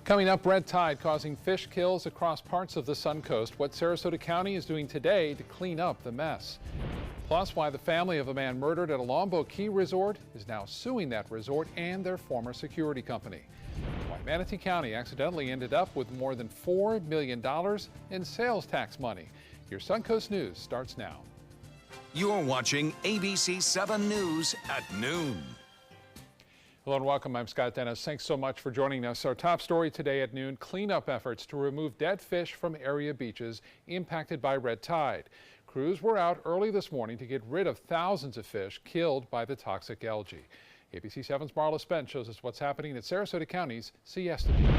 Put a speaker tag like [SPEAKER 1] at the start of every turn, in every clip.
[SPEAKER 1] Coming up, red tide causing fish kills across parts of the Suncoast. What Sarasota County is doing today to clean up the mess. Plus, why the family of a man murdered at a Longboat Key resort is now suing that resort and their former security company. Why Manatee County accidentally ended up with more than $4 million in sales tax money. Your Suncoast News starts now.
[SPEAKER 2] You're watching ABC 7 News at noon.
[SPEAKER 1] Hello and welcome. I'm Scott Dennis. Thanks so much for joining us. Our top story today at noon, cleanup efforts to remove dead fish from area beaches impacted by red tide. Crews were out early this morning to get rid of thousands of fish killed by the toxic algae. ABC 7's Marla Spence shows us what's happening at Sarasota County's Siesta Beach.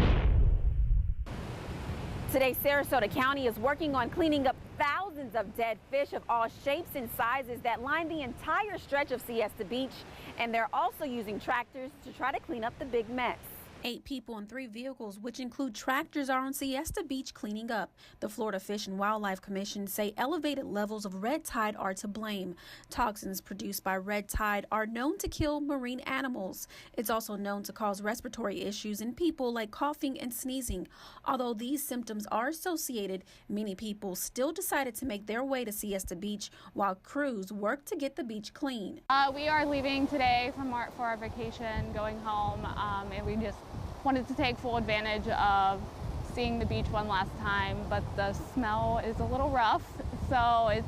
[SPEAKER 3] Today, Sarasota County is working on cleaning up thousands of dead fish of all shapes and sizes that line the entire stretch of Siesta Beach, and they're also using tractors to try to clean up the big mess.
[SPEAKER 4] 8 people and 3 vehicles, which include tractors, are on Siesta Beach cleaning up. The Florida Fish and Wildlife Commission say elevated levels of red tide are to blame. Toxins produced by red tide are known to kill marine animals. It's also known to cause respiratory issues in people like coughing and sneezing. Although these symptoms are associated, many people still decided to make their way to Siesta Beach while crews work to get the beach clean.
[SPEAKER 5] We are leaving today for our vacation, going home, and we just wanted to take full advantage of seeing the beach one last time, but the smell is a little rough, so I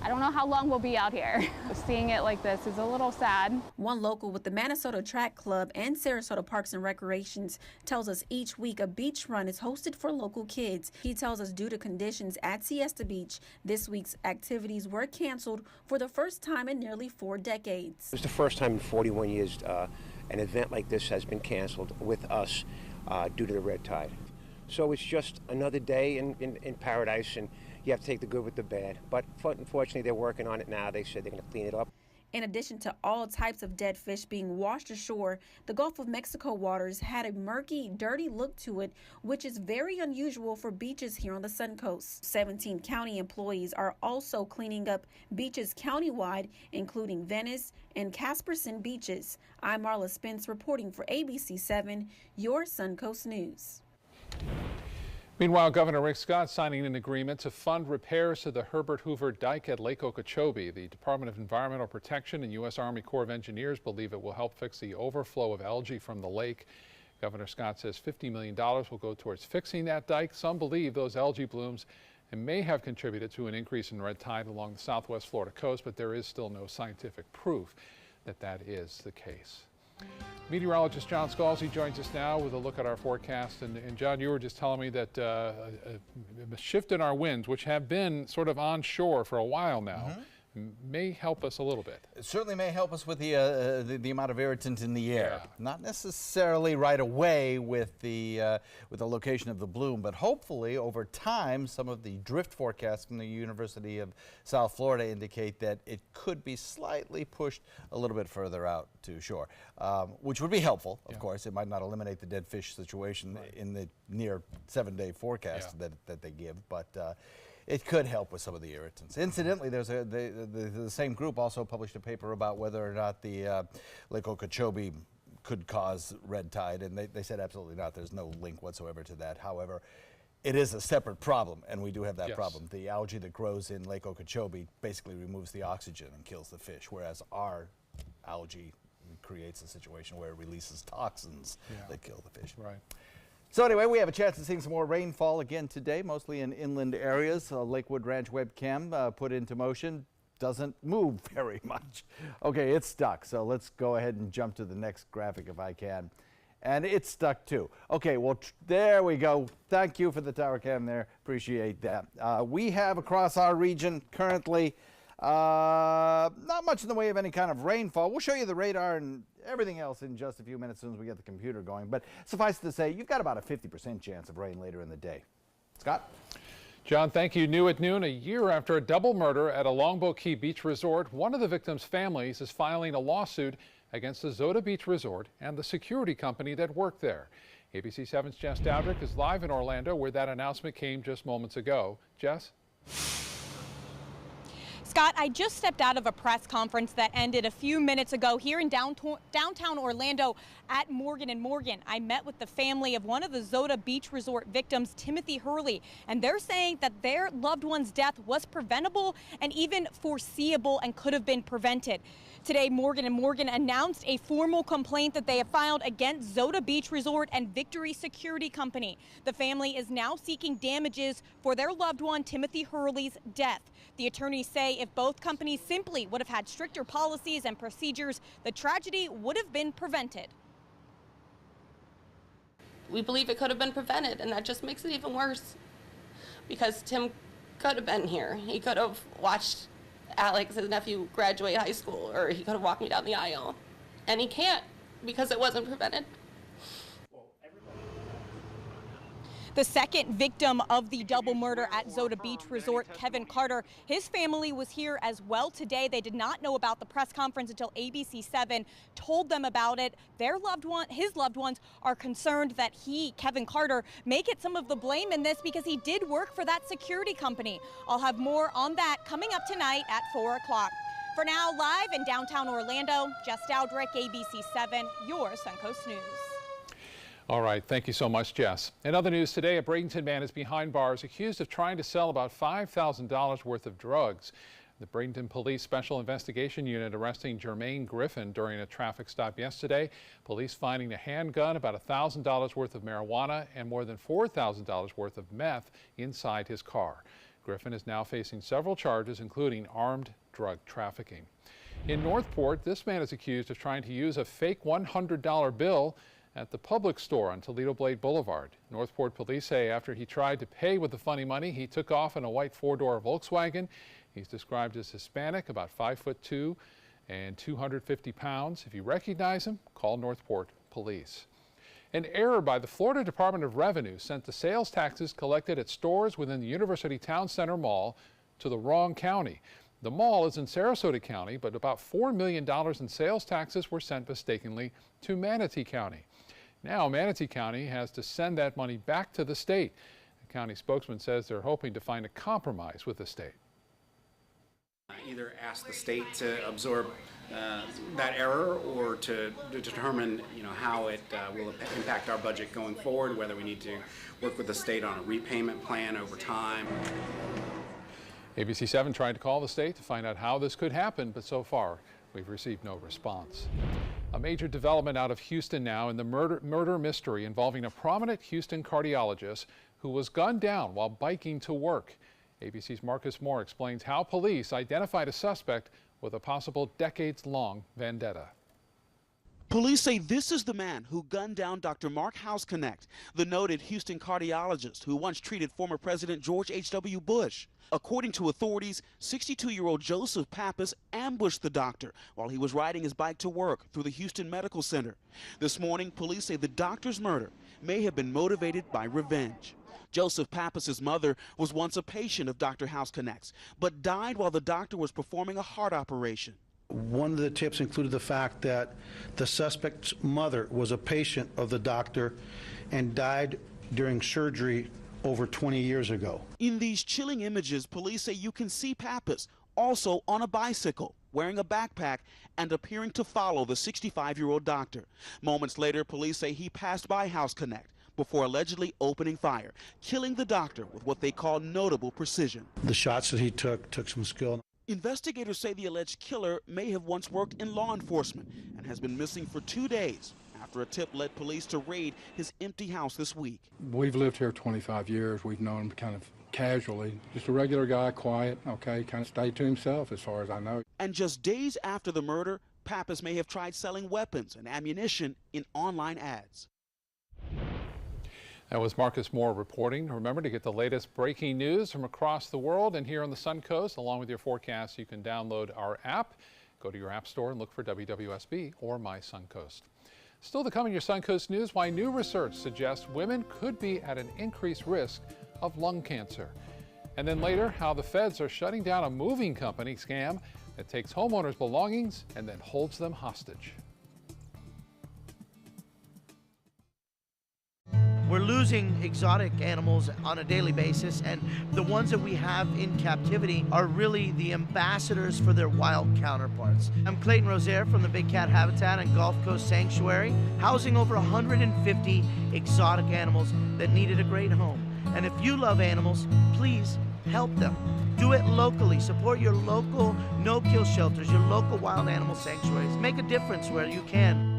[SPEAKER 5] don't know how long we'll be out here. Seeing it like this is a little sad.
[SPEAKER 4] One local with the Minnesota Track Club and Sarasota Parks and Recreations tells us each week a beach run is hosted for local kids. He tells us due to conditions at Siesta Beach, this week's activities were canceled for the first time in nearly 4 decades.
[SPEAKER 6] It's the first time in 41 years an event like this has been canceled with us due to the red tide. So it's just another day in paradise, and you have to take the good with the bad. But unfortunately, they're working on it now. They said they're going to clean it up.
[SPEAKER 4] In addition to all types of dead fish being washed ashore, the Gulf of Mexico waters had a murky, dirty look to it, which is very unusual for beaches here on the Suncoast. 17 county employees are also cleaning up beaches countywide, including Venice and Casperson beaches. I'm Marla Spence reporting for ABC 7, your Suncoast News.
[SPEAKER 1] Meanwhile, Governor Rick Scott signing an agreement to fund repairs to the Herbert Hoover Dike at Lake Okeechobee. The Department of Environmental Protection and U.S. Army Corps of Engineers believe it will help fix the overflow of algae from the lake. Governor Scott says $50 million will go towards fixing that dike. Some believe those algae blooms may have contributed to an increase in red tide along the southwest Florida coast, but there is still no scientific proof that that is the case. Meteorologist John Scalzi joins us now with a look at our forecast. And John, you were just telling me that a shift in our winds, which have been sort of onshore for a while now, may help us a little bit.
[SPEAKER 7] It certainly may help us with the amount of irritant in the air. Yeah. Not necessarily right away with the location of the bloom, but hopefully over time, some of the drift forecasts from the University of South Florida indicate that it could be slightly pushed a little bit further out to shore, which would be helpful. Of course, it might not eliminate the dead fish situation in the near 7-day forecast that they give, but it could help with some of the irritants. Incidentally, there's the same group also published a paper about whether or not the Lake Okeechobee could cause red tide, and they said absolutely not. There's no link whatsoever to that. However, it is a separate problem, and we do have that problem. The algae that grows in Lake Okeechobee basically removes the oxygen and kills the fish, whereas our algae creates a situation where it releases toxins that kill the fish.
[SPEAKER 1] Right.
[SPEAKER 7] So anyway, we have a chance of seeing some more rainfall again today, mostly in inland areas. Lakewood Ranch webcam put into motion doesn't move very much. Okay, it's stuck, so let's go ahead and jump to the next graphic if I can. And it's stuck too. Okay, well, there we go. Thank you for the tower cam there. Appreciate that. We have across our region currently not much in the way of any kind of rainfall. We'll show you the radar and everything else in just a few minutes as soon as we get the computer going. But suffice to say, you've got about a 50% chance of rain later in the day. Scott?
[SPEAKER 1] John, thank you. New at noon, a year after a double murder at a Longboat Key Beach resort, one of the victims' families is filing a lawsuit against the Zota Beach Resort and the security company that worked there. ABC 7's Jess Dowdrick is live in Orlando, where that announcement came just moments ago. Jess?
[SPEAKER 8] Scott, I just stepped out of a press conference that ended a few minutes ago here in downtown Orlando at Morgan & Morgan. I met with the family of one of the Zota Beach Resort victims, Timothy Hurley, and they're saying that their loved one's death was preventable and even foreseeable and could have been prevented. Today, Morgan & Morgan announced a formal complaint that they have filed against Zota Beach Resort and Victory Security Company. The family is now seeking damages for their loved one, Timothy Hurley's death. The attorneys say if both companies simply would have had stricter policies and procedures, the tragedy would have been prevented.
[SPEAKER 9] We believe it could have been prevented, and that just makes it even worse because Tim could have been here. He could have watched Alex, his nephew, graduate high school, or he could have walked me down the aisle, and he can't because it wasn't prevented.
[SPEAKER 8] The second victim of the double murder at Zota Beach Resort, Kevin Carter, his family was here as well today. They did not know about the press conference until ABC7 told them about it. His loved ones are concerned that he, Kevin Carter, may get some of the blame in this because he did work for that security company. I'll have more on that coming up tonight at 4 o'clock. For now, live in downtown Orlando, Jess Dowdrick, ABC7, your Suncoast News.
[SPEAKER 1] All right, thank you so much, Jess. In other news today, a Bradenton man is behind bars accused of trying to sell about $5,000 worth of drugs. The Bradenton Police Special Investigation Unit arresting Jermaine Griffin during a traffic stop yesterday. Police finding a handgun, about $1,000 worth of marijuana, and more than $4,000 worth of meth inside his car. Griffin is now facing several charges, including armed drug trafficking. In Northport, this man is accused of trying to use a fake $100 bill at the Publix store on Toledo Blade Boulevard. Northport police say after he tried to pay with the funny money, he took off in a white four-door Volkswagen. He's described as Hispanic, about 5'2" and 250 pounds. If you recognize him, call Northport Police. An error by the Florida Department of Revenue sent the sales taxes collected at stores within the University Town Center Mall to the wrong county. The mall is in Sarasota County, but about $4 million in sales taxes were sent mistakenly to Manatee County. Now Manatee County has to send that money back to the state. The county spokesman says they're hoping to find a compromise with the state.
[SPEAKER 10] Either ask the state to absorb that error or to determine how it will impact our budget going forward, whether we need to work with the state on a repayment plan over time.
[SPEAKER 1] ABC7 tried to call the state to find out how this could happen, but so far we've received no response. A major development out of Houston now in the murder mystery involving a prominent Houston cardiologist who was gunned down while biking to work. ABC's Marcus Moore explains how police identified a suspect with a possible decades-long vendetta.
[SPEAKER 11] Police say this is the man who gunned down Dr. Mark Hausknecht, the noted Houston cardiologist who once treated former President George H.W. Bush. According to authorities, 62-year-old Joseph Pappas ambushed the doctor while he was riding his bike to work through the Houston Medical Center. This morning, police say the doctor's murder may have been motivated by revenge. Joseph Pappas's mother was once a patient of Dr. Hausknecht's, but died while the doctor was performing a heart operation.
[SPEAKER 12] One of the tips included the fact that the suspect's mother was a patient of the doctor and died during surgery over 20 years ago.
[SPEAKER 11] In these chilling images, police say you can see Pappas also on a bicycle, wearing a backpack and appearing to follow the 65-year-old doctor. Moments later, police say he passed by Hausknecht before allegedly opening fire, killing the doctor with what they call notable precision.
[SPEAKER 12] The shots that he took some skill.
[SPEAKER 11] Investigators say the alleged killer may have once worked in law enforcement and has been missing for 2 days after a tip led police to raid his empty house this week.
[SPEAKER 13] We've lived here 25 years. We've known him kind of casually. Just a regular guy, quiet, okay, kind of stayed to himself as far as I know.
[SPEAKER 11] And just days after the murder, Pappas may have tried selling weapons and ammunition in online ads.
[SPEAKER 1] That was Marcus Moore reporting. Remember, to get the latest breaking news from across the world and here on the Suncoast, along with your forecast, you can download our app. Go to your app store and look for WWSB or My Suncoast. Still to come in your Suncoast News, why new research suggests women could be at an increased risk of lung cancer. And then later, how the feds are shutting down a moving company scam that takes homeowners' belongings and then holds them hostage.
[SPEAKER 14] We're losing exotic animals on a daily basis, and the ones that we have in captivity are really the ambassadors for their wild counterparts. I'm Clayton Rozier from the Big Cat Habitat and Gulf Coast Sanctuary, housing over 150 exotic animals that needed a great home. And if you love animals, please help them. Do it locally. Support your local no-kill shelters, your local wild animal sanctuaries. Make a difference where you can.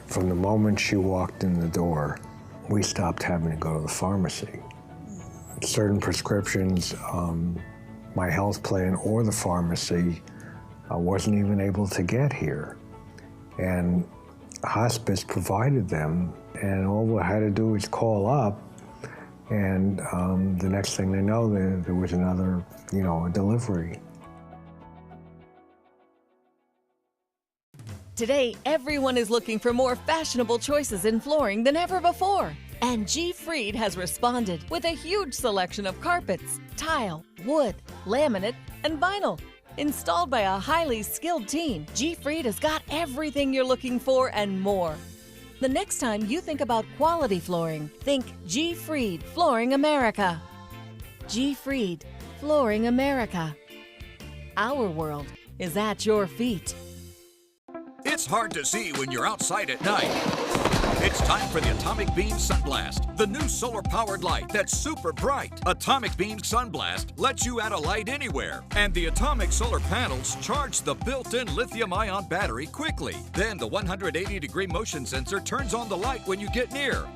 [SPEAKER 15] From the moment she walked in the door, we stopped having to go to the pharmacy. Certain prescriptions, my health plan or the pharmacy wasn't even able to get here. And hospice provided them, and all we had to do was call up, and the next thing they know, there was another, a delivery.
[SPEAKER 16] Today, everyone is looking for more fashionable choices in flooring than ever before. And G. Fried has responded with a huge selection of carpets, tile, wood, laminate, and vinyl. Installed by a highly skilled team, G. Fried has got everything you're looking for and more. The next time you think about quality flooring, think G. Fried Flooring America. G. Fried Flooring America. Our world is at your feet.
[SPEAKER 2] It's hard to see when you're outside at night. It's time for the Atomic Beam Sunblast, the new solar-powered light that's super bright. Atomic Beam Sunblast lets you add a light anywhere, and the atomic solar panels charge the built-in lithium-ion battery quickly. Then the 180-degree motion sensor turns on the light when you get near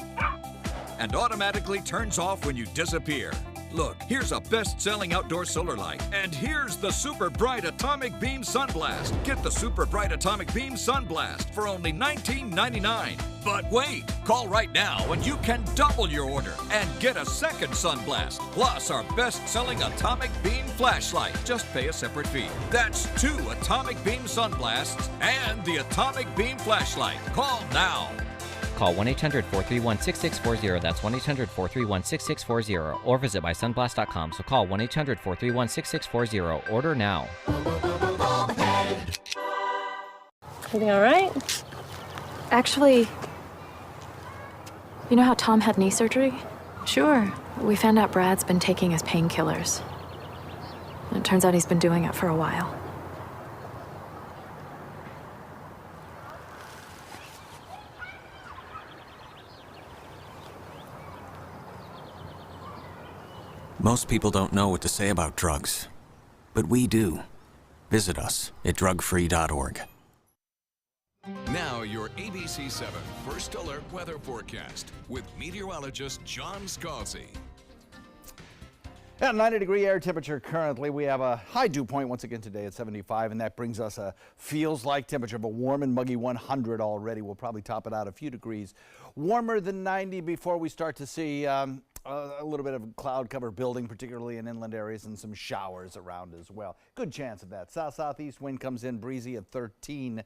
[SPEAKER 2] and automatically turns off when you disappear. Look, here's a best-selling outdoor solar light, and here's the super bright Atomic Beam Sunblast. Get the super bright Atomic Beam Sunblast for only $19.99. But wait, call right now and you can double your order and get a second Sunblast, plus our best-selling Atomic Beam Flashlight. Just pay a separate fee. That's 2 Atomic Beam Sunblasts and the Atomic Beam Flashlight. Call now.
[SPEAKER 17] Call 1-800-431-6640. That's 1-800-431-6640. Or visit mysunblast.com. So call 1-800-431-6640. Order now.
[SPEAKER 18] Everything all right? Actually, you know how Tom had knee surgery? Sure. We found out Brad's been taking his painkillers. And it turns out he's been doing it for a while.
[SPEAKER 19] Most people don't know what to say about drugs, but we do. Visit us at drugfree.org.
[SPEAKER 2] Now your ABC 7 First Alert Weather Forecast with meteorologist John Scalzi.
[SPEAKER 7] At 90-degree air temperature currently. We have a high dew point once again today at 75, and that brings us a feels-like temperature of a warm and muggy 100 already. We'll probably top it out a few degrees warmer than 90 before we start to see a little bit of cloud cover building, particularly in inland areas, and some showers around as well. Good chance of that. South-southeast wind comes in breezy at 13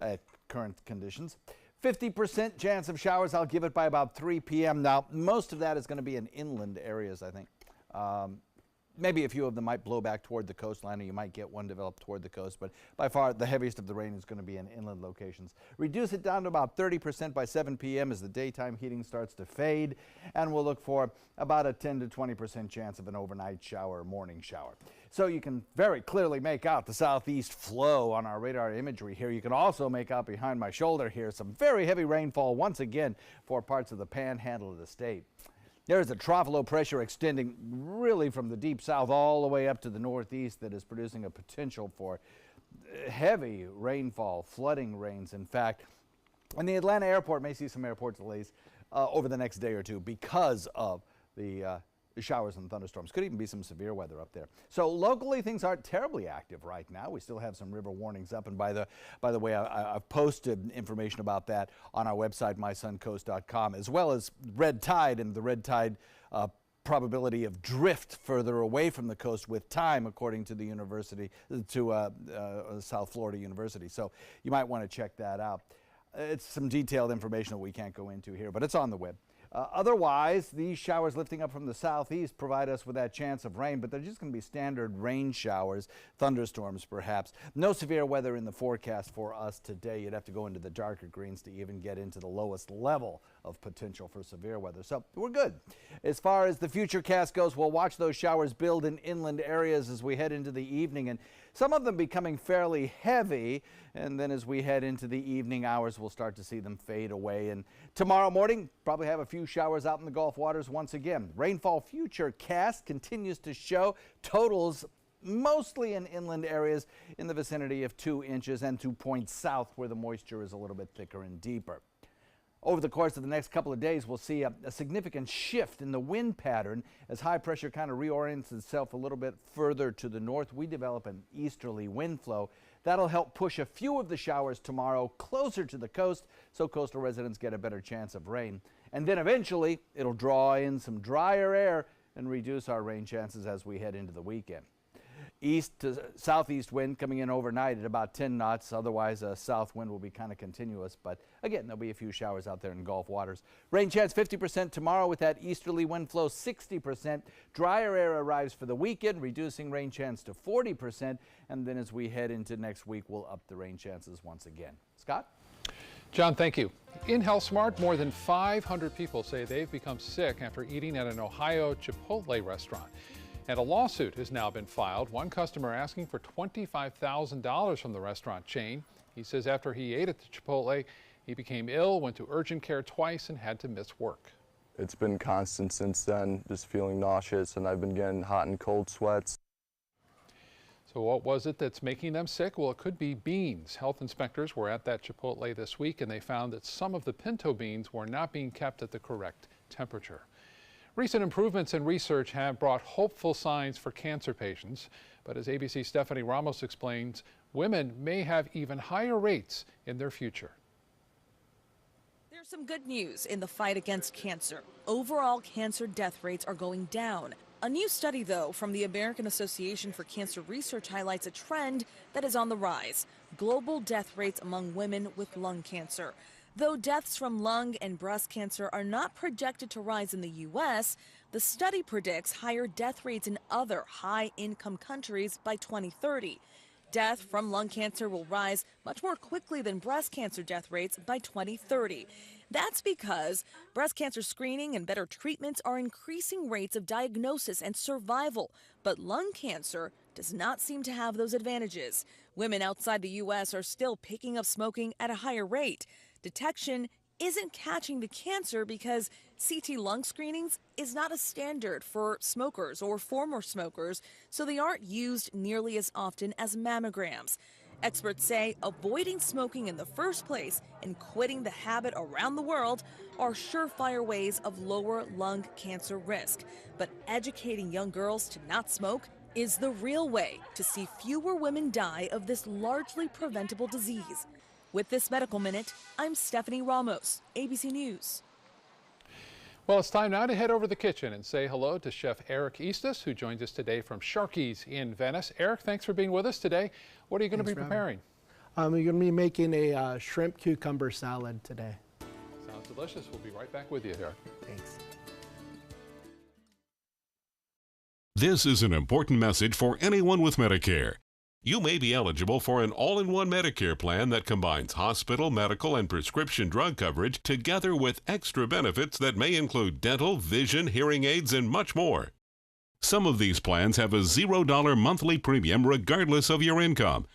[SPEAKER 7] at current conditions. 50% chance of showers. I'll give it by about 3 p.m. Now, most of that is going to be in inland areas, I think. Maybe a few of them might blow back toward the coastline, or you might get one develop toward the coast, but by far the heaviest of the rain is going to be in inland locations. Reduce it down to about 30% by 7 p.m. as the daytime heating starts to fade, and we'll look for about a 10 to 20% chance of an overnight shower or morning shower. So you can very clearly make out the southeast flow on our radar imagery here. You can also make out behind my shoulder here some very heavy rainfall once again for parts of the panhandle of the state. There's a trough low pressure extending really from the deep south all the way up to the northeast that is producing a potential for heavy rainfall, flooding rains, in fact. And the Atlanta airport may see some airport delays over the next day or two because of the showers and thunderstorms. Could even be some severe weather up there. So locally, things aren't terribly active right now. We still have some river warnings up, and by the way, I've posted information about that on our website, mysuncoast.com, as well as red tide and the red tide probability of drift further away from the coast with time, according to the university, to South Florida University. So you might want to check that out. It's some detailed information that we can't go into here, but it's on the web. Otherwise, these showers lifting up from the southeast provide us with that chance of rain, but they're just going to be standard rain showers, thunderstorms perhaps. No severe weather in the forecast for us today. You'd have to go into the darker greens to even get into the lowest level of potential for severe weather. So we're good. As far as the futurecast goes, we'll watch those showers build in inland areas as we head into the evening, and some of them becoming fairly heavy. And then as we head into the evening hours, we'll start to see them fade away. And tomorrow morning, probably have a few showers out in the Gulf waters once again. Rainfall futurecast continues to show totals mostly in inland areas in the vicinity of 2 inches and to points south where the moisture is a little bit thicker and deeper. Over the course of the next couple of days, we'll see a significant shift in the wind pattern as high pressure kind of reorients itself a little bit further to the north. We develop an easterly wind flow. That'll help push a few of the showers tomorrow closer to the coast, so coastal residents get a better chance of rain. And then eventually, it'll draw in some drier air and reduce our rain chances as we head into the weekend. East to southeast wind coming in overnight at about 10 knots. Otherwise, a south wind will be kind of continuous. But again, there'll be a few showers out there in Gulf waters. Rain chance 50% tomorrow with that easterly wind flow 60%. Drier air arrives for the weekend, reducing rain chance to 40%. And then as we head into next week, we'll up the rain chances once again. Scott?
[SPEAKER 1] John, thank you. In HealthSmart, more than 500 people say they've become sick after eating at an Ohio Chipotle restaurant. And a lawsuit has now been filed. One customer asking for $25,000 from the restaurant chain. He says after he ate at the Chipotle, he became ill, went to urgent care twice, and had to miss work.
[SPEAKER 20] It's been constant since then, just feeling nauseous, and I've been getting hot and cold sweats.
[SPEAKER 1] So what was it that's making them sick? Well, it could be beans. Health inspectors were at that Chipotle this week, and they found that some of the pinto beans were not being kept at the correct temperature. Recent improvements in research have brought hopeful signs for cancer patients, but as ABC's Stephanie Ramos explains, women may have even higher rates in their future.
[SPEAKER 21] There's some good news in the fight against cancer. Overall cancer death rates are going down. A new study, though, from the American Association for Cancer Research highlights a trend that is on the rise: global death rates among women with lung cancer. Though deaths from lung and breast cancer are not projected to rise in the U.S., the study predicts higher death rates in other high-income countries by 2030. Death from lung cancer will rise much more quickly than breast cancer death rates by 2030. That's because breast cancer screening and better treatments are increasing rates of diagnosis and survival, but lung cancer does not seem to have those advantages. Women outside the U.S. are still picking up smoking at a higher rate. Detection isn't catching the cancer because CT lung screenings is not a standard for smokers or former smokers, so they aren't used nearly as often as mammograms. Experts say avoiding smoking in the first place and quitting the habit around the world are surefire ways of lower lung cancer risk. But educating young girls to not smoke is the real way to see fewer women die of this largely preventable disease. With this Medical Minute, I'm Stephanie Ramos, ABC News.
[SPEAKER 1] Well, it's time now to head over to the kitchen and say hello to Chef Eric Eastus, who joins us today from Sharky's in Venice. Eric, thanks for being with us today. What are you going to be preparing?
[SPEAKER 22] We're going to be making a shrimp cucumber salad today.
[SPEAKER 1] Sounds delicious. We'll be right back with you, Eric.
[SPEAKER 22] Thanks.
[SPEAKER 23] This is an important message for anyone with Medicare. You may be eligible for an all-in-one Medicare plan that combines hospital, medical, and prescription drug coverage together with extra benefits that may include dental, vision, hearing aids, and much more. Some of these plans have a $0 monthly premium regardless of your income.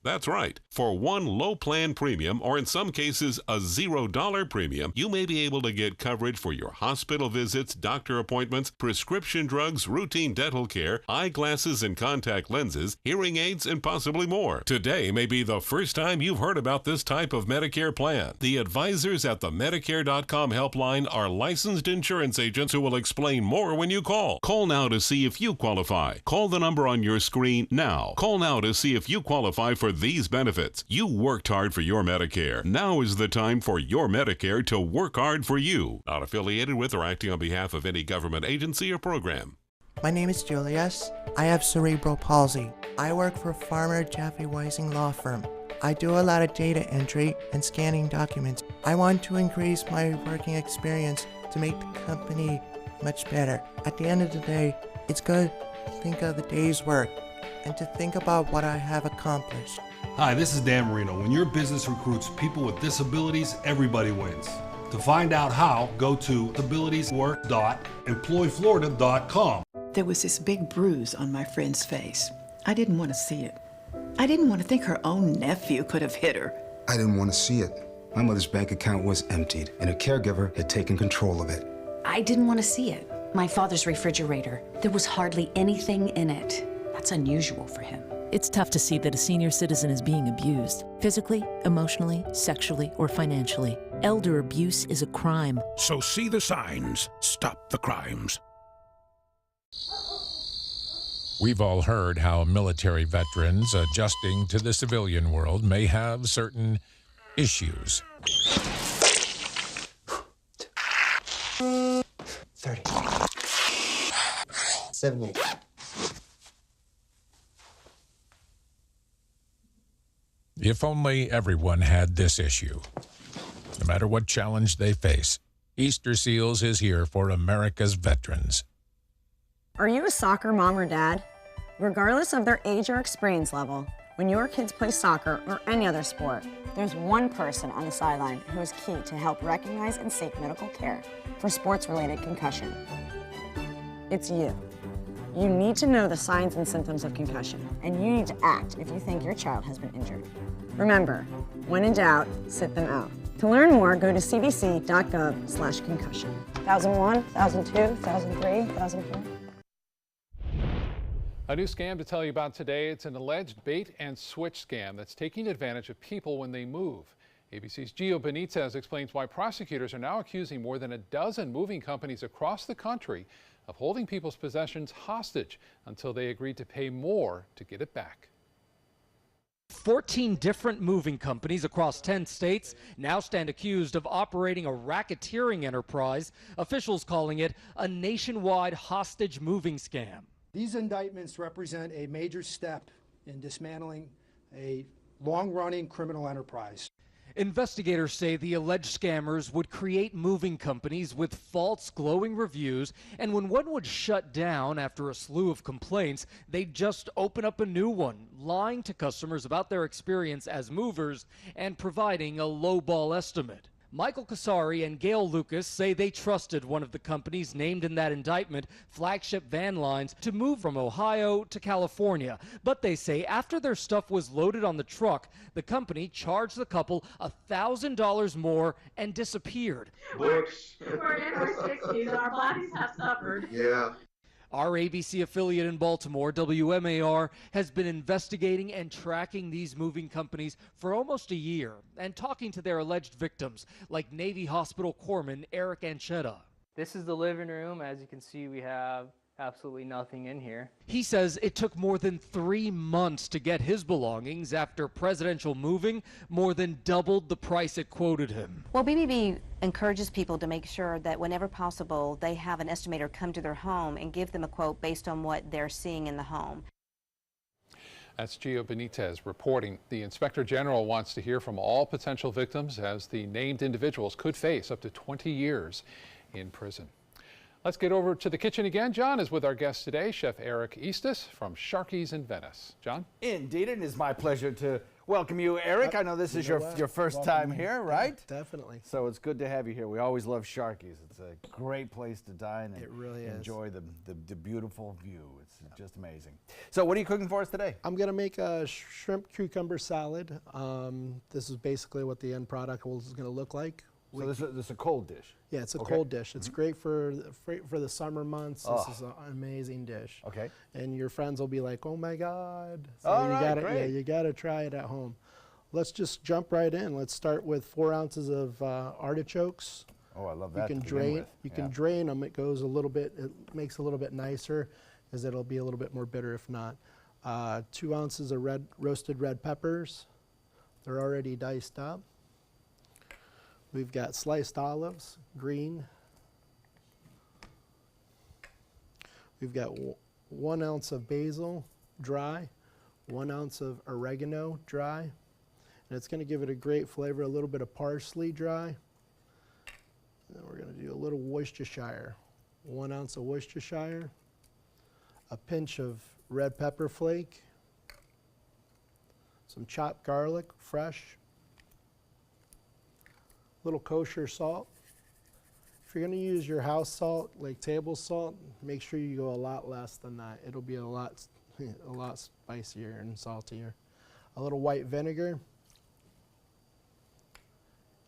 [SPEAKER 23] That's right. For one low plan premium, or in some cases a $0 premium, you may be able to get coverage for your hospital visits, doctor appointments, prescription drugs, routine dental care, eyeglasses and contact lenses, hearing aids, and possibly more. Today may be the first time you've heard about this type of Medicare plan. The advisors at the Medicare.com helpline are licensed insurance agents who will explain more when you call. Call now to see if you qualify. Call the number on your screen now. Call now to see if you qualify for these benefits. You worked hard for your Medicare. Now is the time for your Medicare to work hard for you. Not affiliated with or acting on behalf of any government agency or program.
[SPEAKER 24] My name is Julius. I have cerebral palsy. I work for Farmer Jeffrey Weising Law Firm. I do a lot of data entry and scanning documents. I want to increase my working experience to make the company much better. At the end of the day, it's good to think of the day's work and to think about what I have accomplished.
[SPEAKER 3] Hi, this is Dan Marino. When your business recruits people with disabilities, everybody wins. To find out how, go to disabilitieswork.employflorida.com.
[SPEAKER 4] There was this big bruise on my friend's face. I didn't want to see it. I didn't want to think her own nephew could have hit her.
[SPEAKER 5] I didn't want to see it. My mother's bank account was emptied, and a caregiver had taken control of it.
[SPEAKER 6] I didn't want to see it. My father's refrigerator. There was hardly anything in it. That's unusual for him.
[SPEAKER 25] It's tough to see that a senior citizen is being abused, physically, emotionally, sexually, or financially. Elder abuse is a crime.
[SPEAKER 26] So see the signs, stop the crimes.
[SPEAKER 27] We've all heard how military veterans adjusting to the civilian world may have certain issues.
[SPEAKER 24] 30. 78.
[SPEAKER 27] If only everyone had this issue. No matter what challenge they face, Easter Seals is here for America's veterans.
[SPEAKER 28] Are you a soccer mom or dad? Regardless of their age or experience level, when your kids play soccer or any other sport, there's one person on the sideline who is key to help recognize and seek medical care for sports-related concussion. It's you. You need to know the signs and symptoms of concussion, and you need to act if you think your child has been injured. Remember, when in doubt, sit them out. To learn more, go to cdc.gov/concussion. 1001, 1002, 1003, 1004.
[SPEAKER 1] A new scam to tell you about today. It's an alleged bait and switch scam that's taking advantage of people when they move. ABC's Gio Benitez explains why prosecutors are now accusing more than a dozen moving companies across the country of holding people's possessions hostage until they agree to pay more to get it back.
[SPEAKER 29] 14 different moving companies across 10 states now stand accused of operating a racketeering enterprise, officials calling it a nationwide hostage moving scam.
[SPEAKER 30] These indictments represent a major step in dismantling a long-running criminal enterprise.
[SPEAKER 29] Investigators say the alleged scammers would create moving companies with false glowing reviews, and when one would shut down after a slew of complaints, they'd just open up a new one, lying to customers about their experience as movers and providing a lowball estimate. Michael Casari and Gail Lucas say they trusted one of the companies named in that indictment, Flagship Van Lines, to move from Ohio to California. But they say after their stuff was loaded on the truck, the company charged the couple $1,000 more and disappeared.
[SPEAKER 31] Books. We're in our 60s. Our bodies have suffered. Yeah.
[SPEAKER 29] Our ABC affiliate in Baltimore, WMAR, has been investigating and tracking these moving companies for almost a year and talking to their alleged victims, like Navy Hospital corpsman Eric Anchetta.
[SPEAKER 32] This is the living room. As you can see, we have absolutely nothing in here.
[SPEAKER 29] He says it took more than 3 months to get his belongings after Presidential Moving more than doubled the price it quoted him.
[SPEAKER 6] Well, BBB encourages people to make sure that whenever possible, they have an estimator come to their home and give them a quote based on what they're seeing in the home.
[SPEAKER 1] That's Gio Benitez reporting. The Inspector General wants to hear from all potential victims, as the named individuals could face up to 20 years in prison. Let's get over to the kitchen again. John is with our guest today, Chef Eric Eastis from Sharky's in Venice. John?
[SPEAKER 7] Indeed, it is my pleasure to welcome you, Eric. I know this is your first time here, right?
[SPEAKER 22] Definitely.
[SPEAKER 7] So it's good to have you here. We always love Sharky's. It's a great place to dine and enjoy the beautiful view. It's just amazing. So what are you cooking for us today?
[SPEAKER 22] I'm going to make a shrimp cucumber salad. This is basically what the end product is going to look like.
[SPEAKER 7] So this is a cold dish?
[SPEAKER 22] Yeah, it's a cold dish. It's great for the summer months.
[SPEAKER 7] Oh.
[SPEAKER 22] This is an amazing dish.
[SPEAKER 7] Okay.
[SPEAKER 22] And your friends will be like, "Oh my God!" So
[SPEAKER 7] All
[SPEAKER 22] you
[SPEAKER 7] right,
[SPEAKER 22] gotta,
[SPEAKER 7] great.
[SPEAKER 22] yeah, you gotta try it at home. Let's just jump right in. Let's start with 4 ounces of artichokes.
[SPEAKER 7] Oh, I love that.
[SPEAKER 22] You can
[SPEAKER 7] to begin
[SPEAKER 22] drain.
[SPEAKER 7] with.
[SPEAKER 22] You can drain them. It goes a little bit. It makes it a little bit nicer, as it'll be a little bit more bitter if not. 2 ounces of roasted red peppers. They're already diced up. We've got sliced olives, green. We've got 1 ounce of basil, dry, 1 ounce of oregano, dry. And it's going to give it a great flavor, a little bit of parsley, dry. And then we're going to do a little Worcestershire, 1 ounce of Worcestershire, a pinch of red pepper flake, some chopped garlic, fresh, little kosher salt. If you're going to use your house salt, like table salt, make sure you go a lot less than that. It'll be a lot spicier and saltier. A little white vinegar,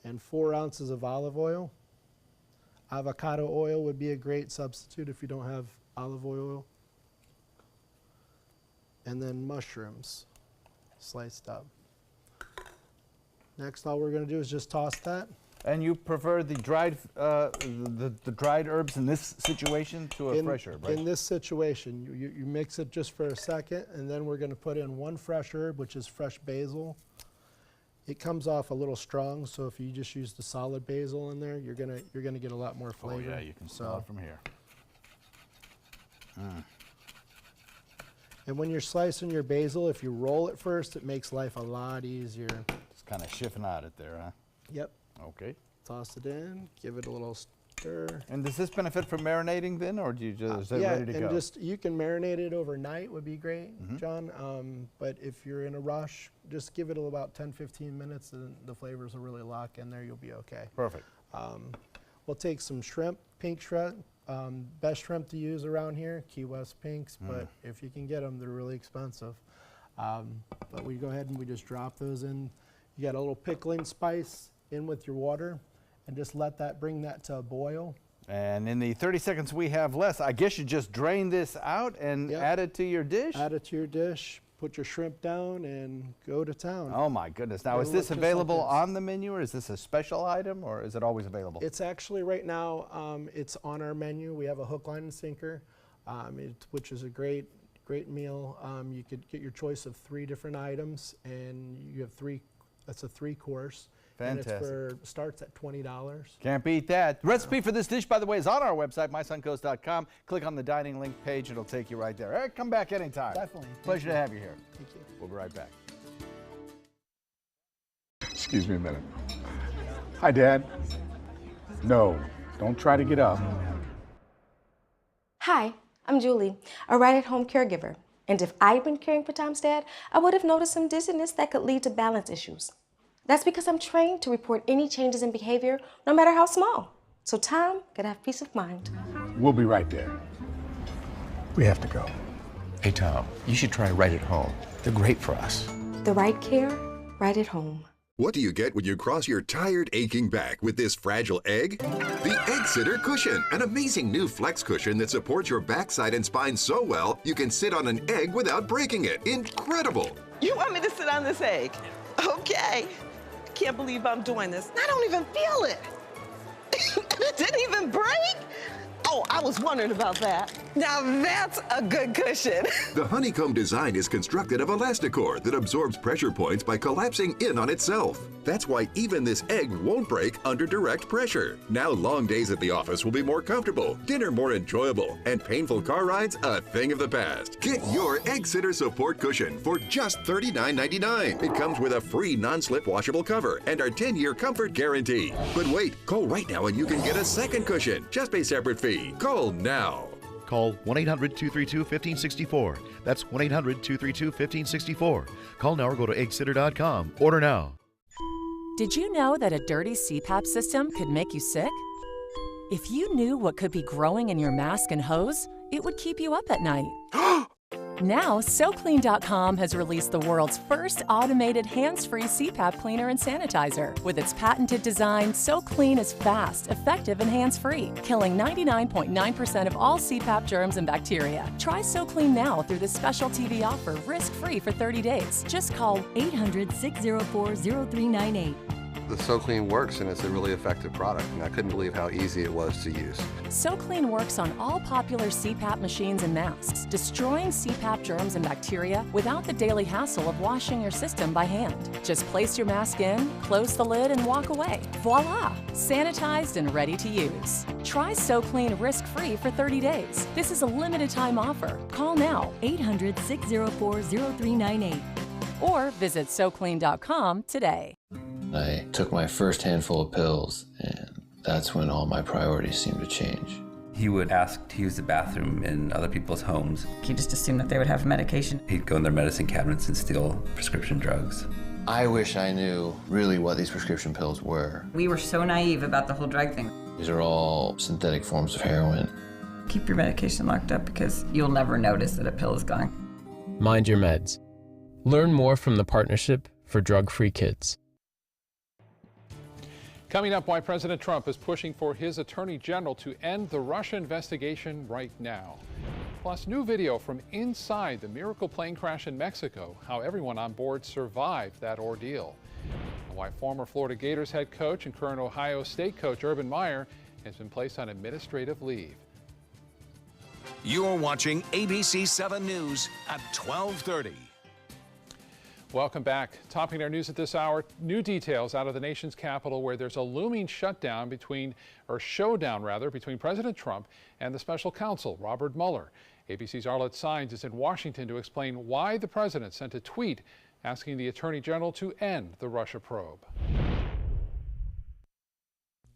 [SPEAKER 22] and 4 ounces of olive oil. Avocado oil would be a great substitute if you don't have olive oil. And then mushrooms, sliced up. Next, all we're going to do is just toss that.
[SPEAKER 7] And you prefer the dried the dried herbs in this situation to a fresh herb, right?
[SPEAKER 22] In this situation, you mix it just for a second, and then we're going to put in 1 fresh herb, which is fresh basil. It comes off a little strong, so if you just use the solid basil in there, you're gonna get a lot more flavor.
[SPEAKER 7] Oh yeah, you can smell it from here.
[SPEAKER 22] And when you're slicing your basil, if you roll it first, it makes life a lot easier.
[SPEAKER 7] Just kind of chiffonade it there, huh?
[SPEAKER 22] Yep.
[SPEAKER 7] Okay.
[SPEAKER 22] Toss it in, give it a little stir.
[SPEAKER 7] And does this benefit from marinating then, or do you just is it
[SPEAKER 22] yeah,
[SPEAKER 7] ready to
[SPEAKER 22] and
[SPEAKER 7] go?
[SPEAKER 22] just you can marinate it overnight would be great, John. But if you're in a rush, just give it about 10-15 minutes, and the flavors will really lock in there. You'll be okay.
[SPEAKER 7] Perfect.
[SPEAKER 22] We'll take some shrimp, pink shrimp. Best shrimp to use around here, Key West pinks. But if you can get them, they're really expensive. But we go ahead and we just drop those in. You got a little pickling spice in with your water, and just let that bring that to a boil.
[SPEAKER 7] And in the 30 seconds we have left, I guess you just drain this out and add it to your dish?
[SPEAKER 22] Add it to your dish, put your shrimp down, and go to town.
[SPEAKER 7] Oh my goodness. Now, is this available on the menu, or is this a special item, or is it always available?
[SPEAKER 22] It's actually right now, it's on our menu. We have a hook, line, and sinker, which is a great meal. You could get your choice of 3 different items, and you have 3, that's a 3-course.
[SPEAKER 7] Fantastic.
[SPEAKER 22] And it starts at $20.
[SPEAKER 7] Can't beat that. The recipe for this dish, by the way, is on our website, mysuncoast.com. Click on the dining link page. It'll take you right there. All right, come back anytime.
[SPEAKER 22] Definitely.
[SPEAKER 7] Pleasure to have you here.
[SPEAKER 22] Thank you.
[SPEAKER 7] We'll be right back.
[SPEAKER 8] Excuse me a minute. Hi, Dad. No, don't try to get up.
[SPEAKER 9] Hi, I'm Julie, a right-at-home caregiver. And if I'd been caring for Tom's dad, I would have noticed some dizziness that could lead to balance issues. That's because I'm trained to report any changes in behavior, no matter how small. So Tom could have peace of mind.
[SPEAKER 8] We'll be right there. We have to go.
[SPEAKER 10] Hey, Tom, you should try Right at Home. They're great for us.
[SPEAKER 9] The right care, right at home.
[SPEAKER 11] What do you get when you cross your tired, aching back with this fragile egg? The Egg Sitter Cushion, an amazing new flex cushion that supports your backside and spine so well you can sit on an egg without breaking it. Incredible!
[SPEAKER 12] You want me to sit on this egg? Okay. Can't believe I'm doing this. I don't even feel it. It didn't even break? Oh, I was wondering about that. Now that's a good cushion.
[SPEAKER 11] The honeycomb design is constructed of Elasticor that absorbs pressure points by collapsing in on itself. That's why even this egg won't break under direct pressure. Now long days at the office will be more comfortable, dinner more enjoyable, and painful car rides a thing of the past. Get your Egg Sitter Support Cushion for just $39.99. It comes with a free non-slip washable cover and our 10-year comfort guarantee. But wait, call right now and you can get a second cushion. Just pay separate fee. Call now.
[SPEAKER 13] Call 1-800-232-1564. That's 1-800-232-1564. Call now or go to eggsitter.com. Order now.
[SPEAKER 25] Did you know that a dirty CPAP system could make you sick? If you knew what could be growing in your mask and hose, it would keep you up at night. Now, SoClean.com has released the world's first automated hands-free CPAP cleaner and sanitizer. With its patented design, SoClean is fast, effective, and hands-free, killing 99.9% of all CPAP germs and bacteria. Try SoClean now through this special TV offer, risk-free for 30 days. Just call 800-604-0398.
[SPEAKER 14] The SoClean works, and it's a really effective product, and I couldn't believe how easy it was to use.
[SPEAKER 25] SoClean works on all popular CPAP machines and masks, destroying CPAP germs and bacteria without the daily hassle of washing your system by hand. Just place your mask in, close the lid, and walk away. Voila! Sanitized and ready to use. Try SoClean risk-free for 30 days. This is a limited-time offer. Call now, 800-604-0398. Or visit SoClean.com today.
[SPEAKER 15] I took my first handful of pills, and
[SPEAKER 2] that's when all my priorities seemed to change.
[SPEAKER 3] He would ask to use the bathroom in other people's homes.
[SPEAKER 4] He just assumed that they would have medication.
[SPEAKER 3] He'd go in their medicine cabinets and steal prescription drugs.
[SPEAKER 2] I wish I knew really what these prescription pills were.
[SPEAKER 4] We were so naive about the whole drug thing.
[SPEAKER 2] These are all synthetic forms of heroin.
[SPEAKER 4] Keep your medication locked up because you'll never notice that a pill is gone.
[SPEAKER 5] Mind your meds. Learn more from the Partnership for Drug-Free Kids.
[SPEAKER 1] Coming up, why President Trump is pushing for his attorney general to end the Russia investigation right now. Plus, new video from inside the miracle plane crash in Mexico, how everyone on board survived that ordeal. And why former Florida Gators head coach and current Ohio State coach Urban Meyer has been placed on administrative leave.
[SPEAKER 26] You're watching ABC 7 News at 12:30.
[SPEAKER 1] Welcome back. Topping our news at this hour, new details out of the nation's capital where there's a looming showdown between President Trump and the special counsel, Robert Mueller. ABC's Arlette Saenz is in Washington to explain why the president sent a tweet asking the attorney general to end the Russia probe.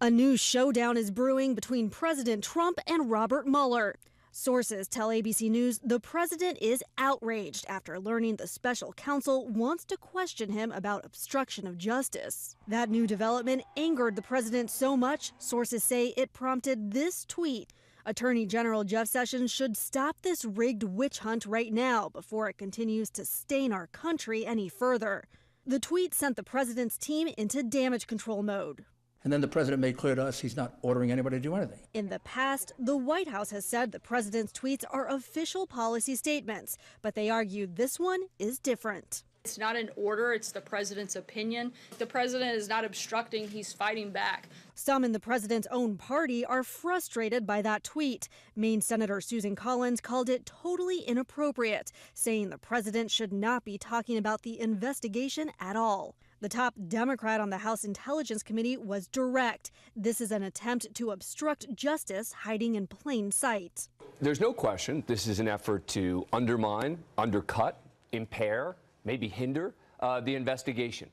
[SPEAKER 15] A new showdown is brewing between President Trump and Robert Mueller. Sources tell ABC News the president is outraged after learning the special counsel wants to question him about obstruction of justice. That new development angered the president so much, sources say it prompted this tweet. Attorney General Jeff Sessions should stop this rigged witch hunt right now before it continues to stain our country any further. The tweet sent the president's team into damage control mode.
[SPEAKER 16] And then the president made clear to us he's not ordering anybody to do anything.
[SPEAKER 15] In the past, the White House has said the president's tweets are official policy statements, but they argue this one is different.
[SPEAKER 17] It's not an order, it's the president's opinion. The president is not obstructing, he's fighting back.
[SPEAKER 15] Some in the president's own party are frustrated by that tweet. Maine Senator Susan Collins called it totally inappropriate, saying the president should not be talking about the investigation at all. The top Democrat on the House Intelligence Committee was direct. This is an attempt to obstruct justice hiding in plain sight.
[SPEAKER 18] There's no question this is an effort to undermine, undercut, impair, maybe hinder the investigation.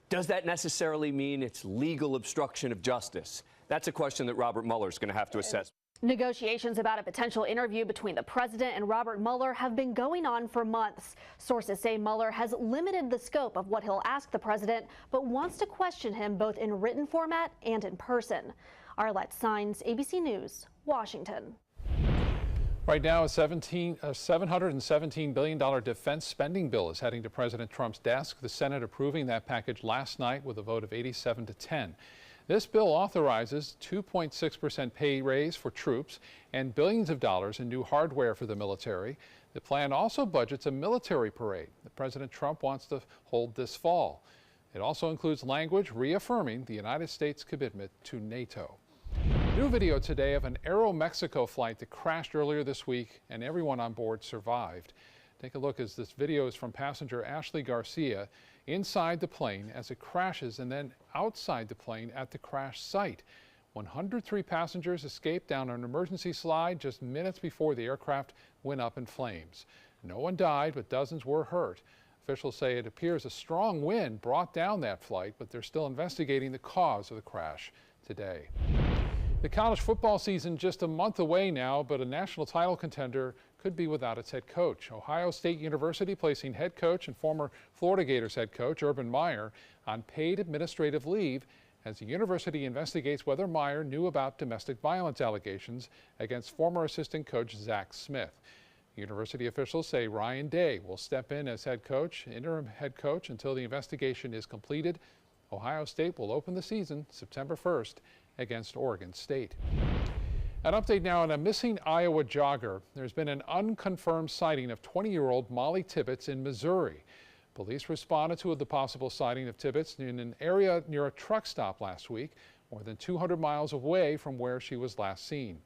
[SPEAKER 18] Does that necessarily mean it's legal obstruction of justice? That's a question that Robert Mueller is going to have to assess.
[SPEAKER 19] Negotiations about a potential interview between the president and Robert Mueller have been going on for months. Sources say Mueller has limited the scope of what he'll ask the president, but wants to question him both in written format and in person. Arlette Saenz, ABC News, Washington.
[SPEAKER 1] Right now, a $717 billion defense spending bill is heading to President Trump's desk. The Senate approving that package last night with a vote of 87-10. This bill authorizes 2.6% pay raise for troops and billions of dollars in new hardware for the military. The plan also budgets a military parade that President Trump wants to hold this fall. It also includes language reaffirming the United States' commitment to NATO. New video today of an Aeromexico flight that crashed earlier this week and everyone on board survived. Take a look as this video is from passenger Ashley Garcia inside the plane as it crashes and then outside the plane at the crash site. 103 passengers escaped down an emergency slide just minutes before the aircraft went up in flames. No one died, but dozens were hurt. Officials say it appears a strong wind brought down that flight, but they're still investigating the cause of the crash today. The college football season just a month away now, but a national title contender could be without its head coach. Ohio State University placing head coach and former Florida Gators head coach Urban Meyer on paid administrative leave as the university investigates whether Meyer knew about domestic violence allegations against former assistant coach Zach Smith. University officials say Ryan Day will step in as interim head coach until the investigation is completed. Ohio State will open the season September 1st against Oregon State. An update now on a missing Iowa jogger. There's been an unconfirmed sighting of 20-year-old Molly Tibbetts in Missouri. Police responded to the possible sighting of Tibbetts in an area near a truck stop last week, more than 200 miles away from where she was last seen.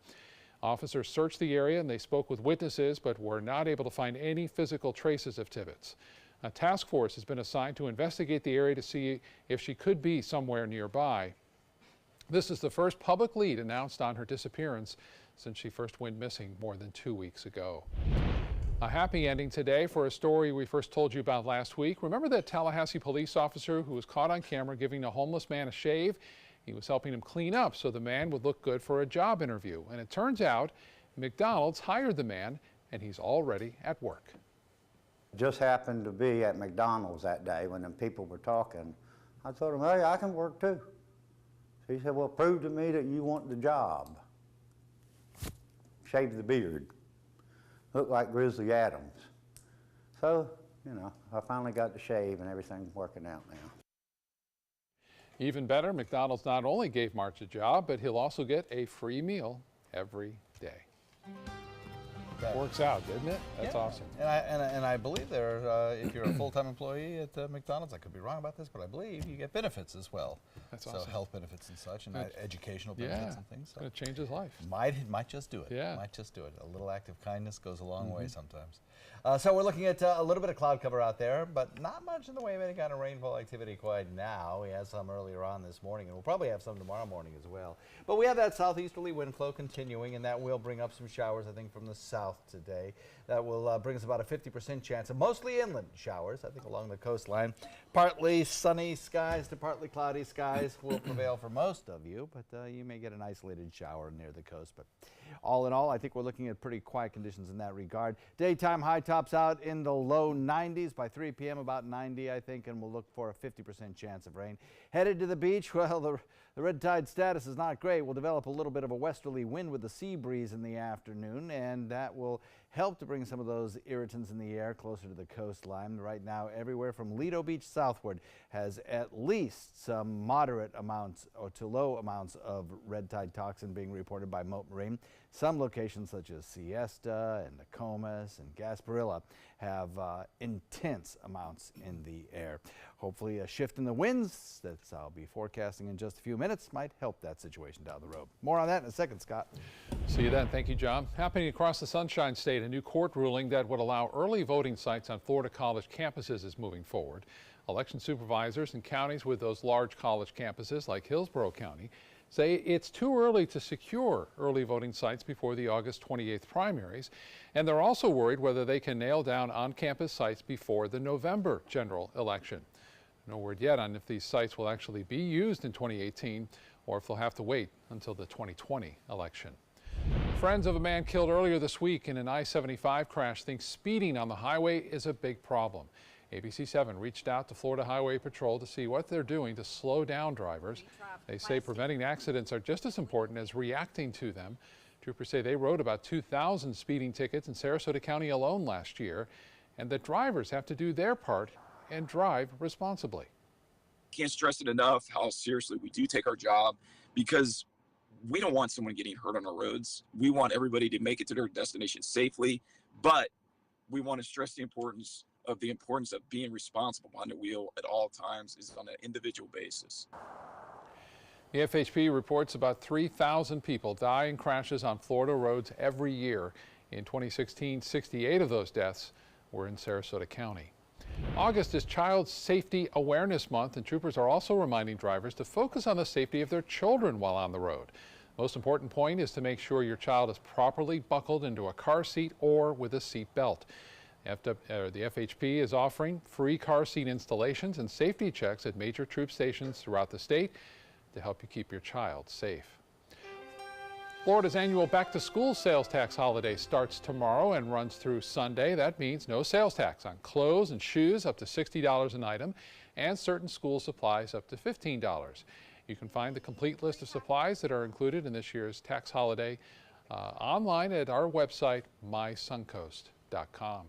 [SPEAKER 1] Officers searched the area and they spoke with witnesses, but were not able to find any physical traces of Tibbetts. A task force has been assigned to investigate the area to see if she could be somewhere nearby. This is the first public lead announced on her disappearance since she first went missing more than 2 weeks ago. A happy ending today for a story we first told you about last week. Remember that Tallahassee police officer who was caught on camera giving a homeless man a shave? He was helping him clean up so the man would look good for a job interview. And it turns out McDonald's hired the man, and he's already at work.
[SPEAKER 6] Just happened to be at McDonald's that day when them people were talking. I told him, hey, I can work too. So he said, well, prove to me that you want the job. Shaved the beard. Looked like Grizzly Adams. So, you know, I finally got to shave and everything's working out now.
[SPEAKER 1] Even better, McDonald's not only gave March a job, but he'll also get a free meal every day. Works out, doesn't it? That's awesome.
[SPEAKER 7] And I believe there, if you're a full-time employee at McDonald's, I could be wrong about this, but I believe you get benefits as well.
[SPEAKER 1] That's
[SPEAKER 7] so
[SPEAKER 1] awesome.
[SPEAKER 7] Health benefits and such, and educational benefits and things. So
[SPEAKER 1] It's going to change his life.
[SPEAKER 7] Might just do it.
[SPEAKER 1] Yeah.
[SPEAKER 7] Might just do it. A little act of kindness goes a long way sometimes. So we're looking at a little bit of cloud cover out there, but not much in the way of any kind of rainfall activity quite now. We had some earlier on this morning, and we'll probably have some tomorrow morning as well. But we have that southeasterly wind flow continuing, and that will bring up some showers, I think, from the south today. That will bring us about a 50% chance of mostly inland showers, I think, along the coastline. Partly sunny skies to partly cloudy skies will prevail for most of you, but you may get an isolated shower near the coast. But all in all, I think we're looking at pretty quiet conditions in that regard. Daytime high tops out in the low 90s. By 3 p.m., about 90, I think, and we'll look for a 50% chance of rain. Headed to the beach, well, the red tide status is not great. We'll develop a little bit of a westerly wind with a sea breeze in the afternoon, and that will help to bring some of those irritants in the air closer to the coastline. Right now, everywhere from Lido Beach southward has at least some moderate amounts or to low amounts of red tide toxin being reported by Mote Marine. Some locations such as Siesta and Nokomis and Gasparilla have intense amounts in the air. Hopefully a shift in the winds that I'll be forecasting in just a few minutes might help that situation down the road. More on that in a second, Scott.
[SPEAKER 1] See you then. Thank you, John. Happening across the Sunshine State, a new court ruling that would allow early voting sites on Florida college campuses is moving forward. Election supervisors in counties with those large college campuses like Hillsborough County say it's too early to secure early voting sites before the August 28th primaries, and they're also worried whether they can nail down on-campus sites before the November general election. No word yet on if these sites will actually be used in 2018 or if they'll have to wait until the 2020 election. Friends of a man killed earlier this week in an I-75 crash think speeding on the highway is a big problem. ABC7 reached out to Florida Highway Patrol to see what they're doing to slow down drivers. They say preventing accidents are just as important as reacting to them. Troopers say they wrote about 2,000 speeding tickets in Sarasota County alone last year, and that drivers have to do their part and drive responsibly.
[SPEAKER 20] Can't stress it enough how seriously we do take our job, because we don't want someone getting hurt on our roads. We want everybody to make it to their destination safely, but we want to stress the importance of being responsible behind the wheel at all times is on an individual basis.
[SPEAKER 1] The FHP reports about 3,000 people die in crashes on Florida roads every year. In 2016, 68 of those deaths were in Sarasota County. August is Child Safety Awareness Month, and troopers are also reminding drivers to focus on the safety of their children while on the road. Most important point is to make sure your child is properly buckled into a car seat or with a seat belt. The FHP is offering free car seat installations and safety checks at major troop stations throughout the state to help you keep your child safe. Florida's annual back-to-school sales tax holiday starts tomorrow and runs through Sunday. That means no sales tax on clothes and shoes up to $60 an item and certain school supplies up to $15. You can find the complete list of supplies that are included in this year's tax holiday online at our website, mysuncoast.com.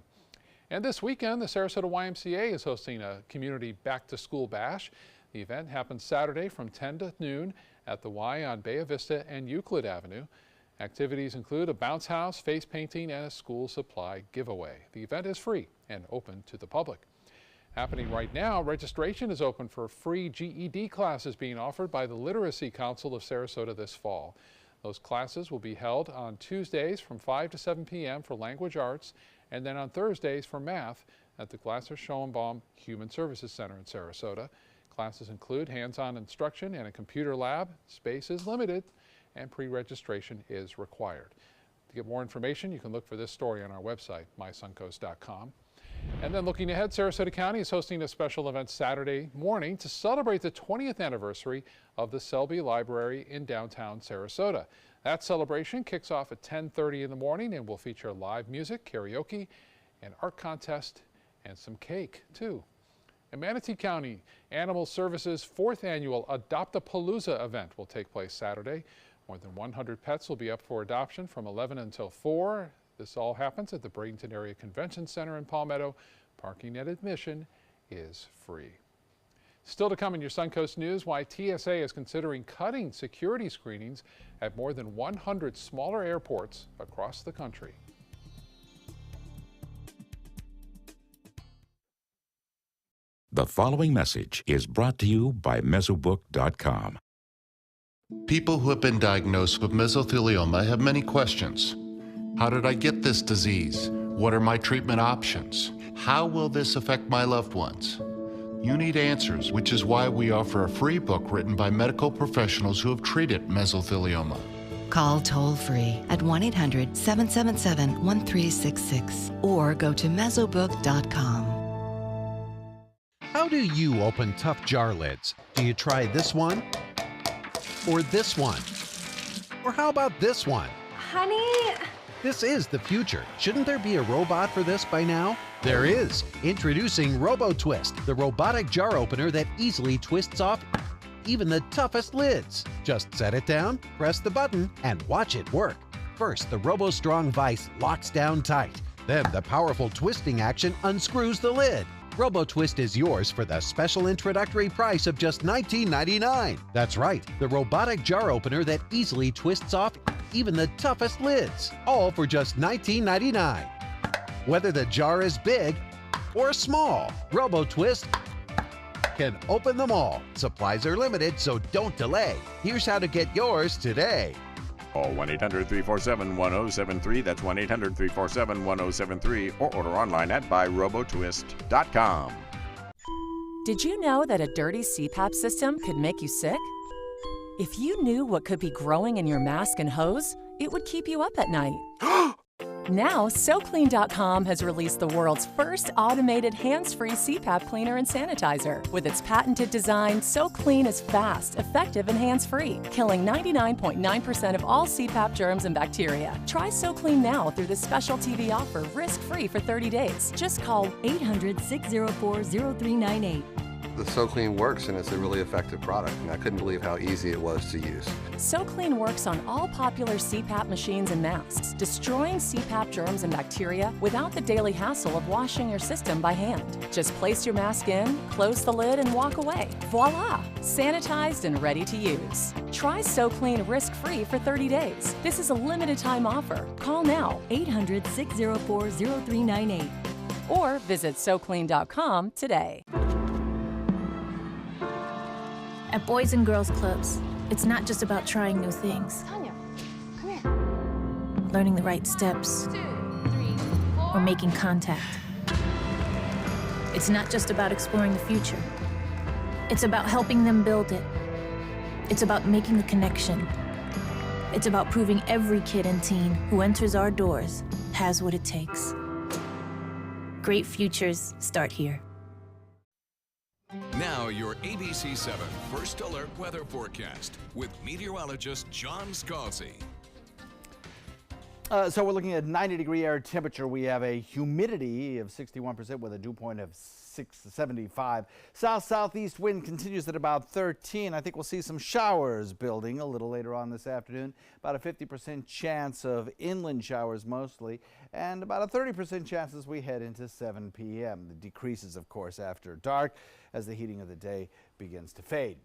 [SPEAKER 1] And this weekend, the Sarasota YMCA is hosting a community back-to-school bash. The event happens Saturday from 10 to noon at the Y on Bay Vista and Euclid Avenue. Activities include a bounce house, face painting, and a school supply giveaway. The event is free and open to the public. Happening right now, registration is open for free GED classes being offered by the Literacy Council of Sarasota this fall. Those classes will be held on Tuesdays from 5 to 7 p.m. for language arts, and then on Thursdays for math at the Glasser-Schoenbaum Human Services Center in Sarasota. Classes include hands-on instruction and a computer lab. Space is limited and pre-registration is required. To get more information, you can look for this story on our website, mysuncoast.com. And then looking ahead, Sarasota County is hosting a special event Saturday morning to celebrate the 20th anniversary of the Selby Library in downtown Sarasota. That celebration kicks off at 10:30 in the morning and will feature live music, karaoke, an art contest, and some cake, too. In Manatee County, Animal Services' 4th annual Adopt-A-Palooza event will take place Saturday. More than 100 pets will be up for adoption from 11 until 4. This all happens at the Bradenton Area Convention Center in Palmetto. Parking and admission is free. Still to come in your Suncoast News, why TSA is considering cutting security screenings at more than 100 smaller airports across the country.
[SPEAKER 8] The following message is brought to you by Mesobook.com.
[SPEAKER 10] People who have been diagnosed with mesothelioma have many questions. How did I get this disease? What are my treatment options? How will this affect my loved ones? You need answers, which is why we offer a free book written by medical professionals who have treated mesothelioma.
[SPEAKER 21] Call toll-free at 1-800-777-1366 or go to mesobook.com.
[SPEAKER 22] How do you open tough jar lids? Do you try this one? Or this one? Or how about this one?
[SPEAKER 23] Honey?
[SPEAKER 22] This is the future. Shouldn't there be a robot for this by now? There is. Introducing RoboTwist, the robotic jar opener that easily twists off even the toughest lids. Just set it down, press the button, and watch it work. First, the RoboStrong vise locks down tight. Then the powerful twisting action unscrews the lid. RoboTwist is yours for the special introductory price of just $19.99. That's right, the robotic jar opener that easily twists off even the toughest lids, all for just $19.99. Whether the jar is big or small, RoboTwist can open them all. Supplies are limited, so don't delay. Here's how to get yours today.
[SPEAKER 24] Call 1-800-347-1073. That's 1-800-347-1073 or order online at buyrobotwist.com.
[SPEAKER 25] Did you know that a dirty CPAP system could make you sick? If you knew what could be growing in your mask and hose, it would keep you up at night. Now, SoClean.com has released the world's first automated hands-free CPAP cleaner and sanitizer. With its patented design, SoClean is fast, effective, and hands-free, killing 99.9% of all CPAP germs and bacteria. Try SoClean now through this special TV offer, risk-free for 30 days. Just call 800-604-0398.
[SPEAKER 14] The SoClean works, and it's a really effective product, and I couldn't believe how easy it was to use.
[SPEAKER 25] SoClean works on all popular CPAP machines and masks, destroying CPAP germs and bacteria without the daily hassle of washing your system by hand. Just place your mask in, close the lid, and walk away. Voila! Sanitized and ready to use. Try SoClean risk-free for 30 days. This is a limited-time offer. Call now,
[SPEAKER 23] 800-604-0398.
[SPEAKER 25] or visit SoClean.com today.
[SPEAKER 27] At Boys and Girls Clubs, it's not just about trying new things.
[SPEAKER 23] Tanya, come here.
[SPEAKER 27] Learning the right steps.
[SPEAKER 23] 2, 3, 4.
[SPEAKER 27] Or making contact. It's not just about exploring the future. It's about helping them build it. It's about making a connection. It's about proving every kid and teen who enters our doors has what it takes. Great futures start here.
[SPEAKER 26] Now your ABC 7 First Alert Weather Forecast with meteorologist John Scalzi.
[SPEAKER 7] So we're looking at 90-degree air temperature. We have a humidity of 61% with a dew point of 675. South-southeast wind continues at about 13. I think we'll see some showers building a little later on this afternoon. About a 50% chance of inland showers mostly, and about a 30% chance as we head into 7 p.m. The decreases, of course, after dark as the heating of the day begins to fade.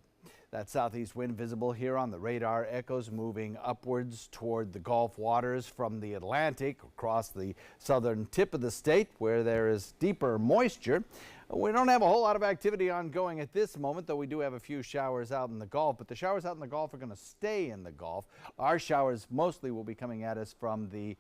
[SPEAKER 7] That southeast wind visible here on the radar echoes moving upwards toward the Gulf waters from the Atlantic across the southern tip of the state where there is deeper moisture. We don't have a whole lot of activity ongoing at this moment, though we do have a few showers out in the Gulf, but the showers out in the Gulf are going to stay in the Gulf. Our showers mostly will be coming at us from the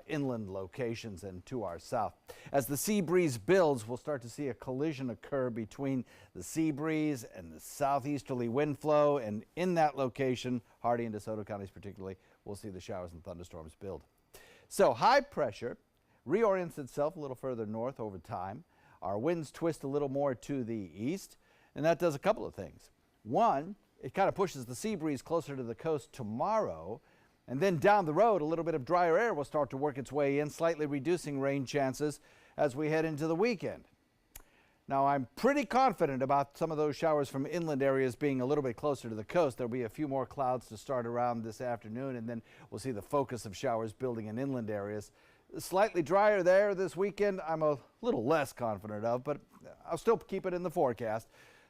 [SPEAKER 7] inland locations and to our south. As the sea breeze builds, we'll start to see a collision occur between the sea breeze and the southeasterly wind flow, and in that location, Hardee and DeSoto counties particularly, we'll see the showers and thunderstorms build. So high pressure reorients itself a little further north over time. Our winds twist a little more to the east, and that does a couple of things. One, it kind of pushes the sea breeze closer to the coast tomorrow, and then down the road, a little bit of drier air will start to work its way in, slightly reducing rain chances as we head into the weekend. Now, I'm pretty confident about some of those showers from inland areas being a little bit closer to the coast. There'll be a few more clouds to start around this afternoon, and then we'll see the focus of showers building in inland areas. Slightly drier there this weekend, I'm a little less confident of, but I'll still keep it in the forecast.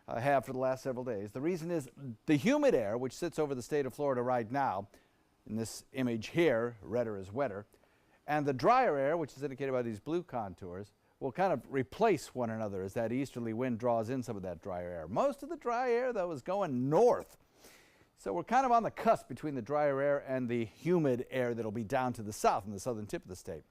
[SPEAKER 7] I have for the last several days. The reason is the humid air, which sits over the state of Florida right now, in this image here, redder is wetter, and the drier air, which is indicated by these blue contours, will kind of replace one another as that easterly wind draws in some of that drier air. Most of the dry air, though, is going north. So we're kind of on the cusp between the drier air and the humid air that'll be down to the south in the southern tip of the state.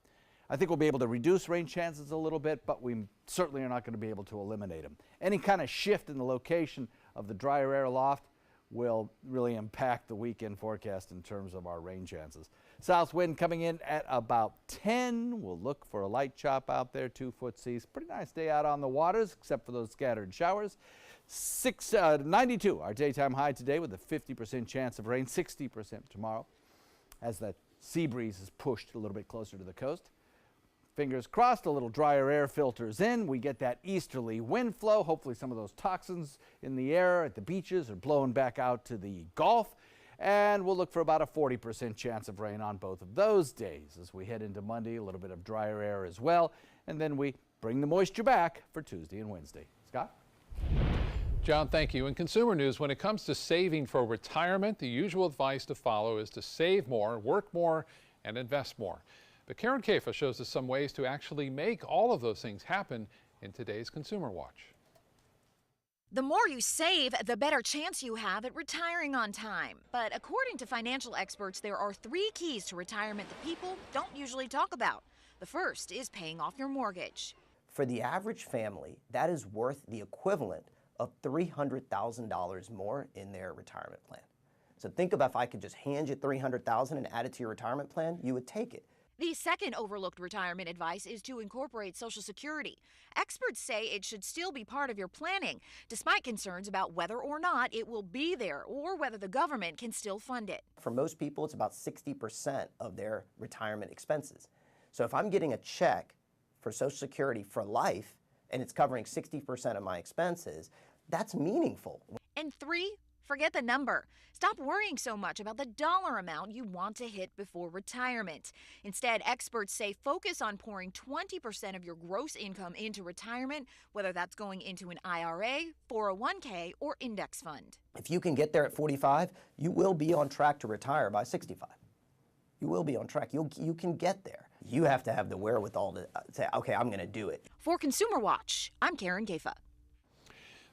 [SPEAKER 7] I think we'll be able to reduce rain chances a little bit, but we certainly are not going to be able to eliminate them. Any kind of shift in the location of the drier air aloft will really impact the weekend forecast in terms of our rain chances. South wind coming in at about 10. We'll look for a light chop out there, 2-foot seas. Pretty nice day out on the waters, except for those scattered showers. 92, our daytime high today with a 50% chance of rain, 60% tomorrow, as that sea breeze is pushed a little bit closer to the coast. Fingers crossed, a little drier air filters in. We get that easterly wind flow. Hopefully some of those toxins in the air at the beaches are blown back out to the Gulf. And we'll look for about a 40% chance of rain on both of those days. As we head into Monday, a little bit of drier air as well. And then we bring the moisture back for Tuesday and Wednesday. Scott?
[SPEAKER 1] John, thank you. In consumer news, when it comes to saving for retirement, the usual advice to follow is to save more, work more, and invest more. But Karen Caifa shows us some ways to actually make all of those things happen in today's Consumer Watch.
[SPEAKER 2] The more you save, the better chance you have at retiring on time. But according to financial experts, there are 3 keys to retirement that people don't usually talk about. The first is paying off your mortgage.
[SPEAKER 3] For the average family, that is worth the equivalent of $300,000 more in their retirement plan. So think about if I could just hand you $300,000 and add it to your retirement plan, you would take it.
[SPEAKER 2] The second overlooked retirement advice is to incorporate Social Security. Experts say it should still be part of your planning, despite concerns about whether or not it will be there or whether the government can still fund it.
[SPEAKER 3] For most people, it's about 60% of their retirement expenses. So if I'm getting a check for Social Security for life and it's covering 60% of my expenses, that's meaningful.
[SPEAKER 2] And 3, forget the number. Stop worrying so much about the dollar amount you want to hit before retirement. Instead, experts say focus on pouring 20% of your gross income into retirement, whether that's going into an IRA, 401k, or index fund.
[SPEAKER 3] If you can get there at 45, you will be on track to retire by 65. You will be on track. You can get there. You have to have the wherewithal to say, okay, I'm going to do it.
[SPEAKER 2] For Consumer Watch, I'm Karen Caifa.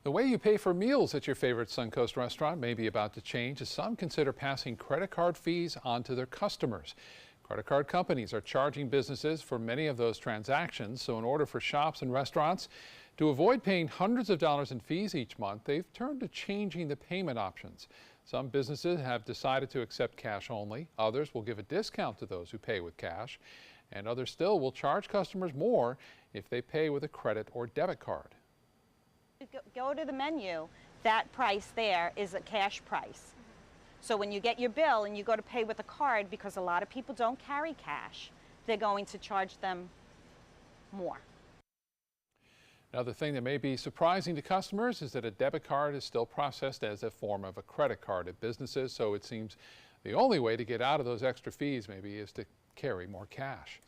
[SPEAKER 1] The way you pay for meals at your favorite Suncoast restaurant may be about to change as some consider passing credit card fees on to their customers. Credit card companies are charging businesses for many of those transactions, so in order for shops and restaurants to avoid paying hundreds of dollars in fees each month, they've turned to changing the payment options. Some businesses have decided to accept cash only. Others will give a discount to those who pay with cash, and others still will charge customers more if they pay with a credit or debit card.
[SPEAKER 4] Go to the menu, that price there is a cash price. So when you get your bill and you go to pay with a card, because a lot of people don't carry cash, they're going to charge them more.
[SPEAKER 1] Another thing that may be surprising to customers is that a debit card is still processed as a form of a credit card at businesses, so it seems the only way to get out of those extra fees maybe is to carry more cash.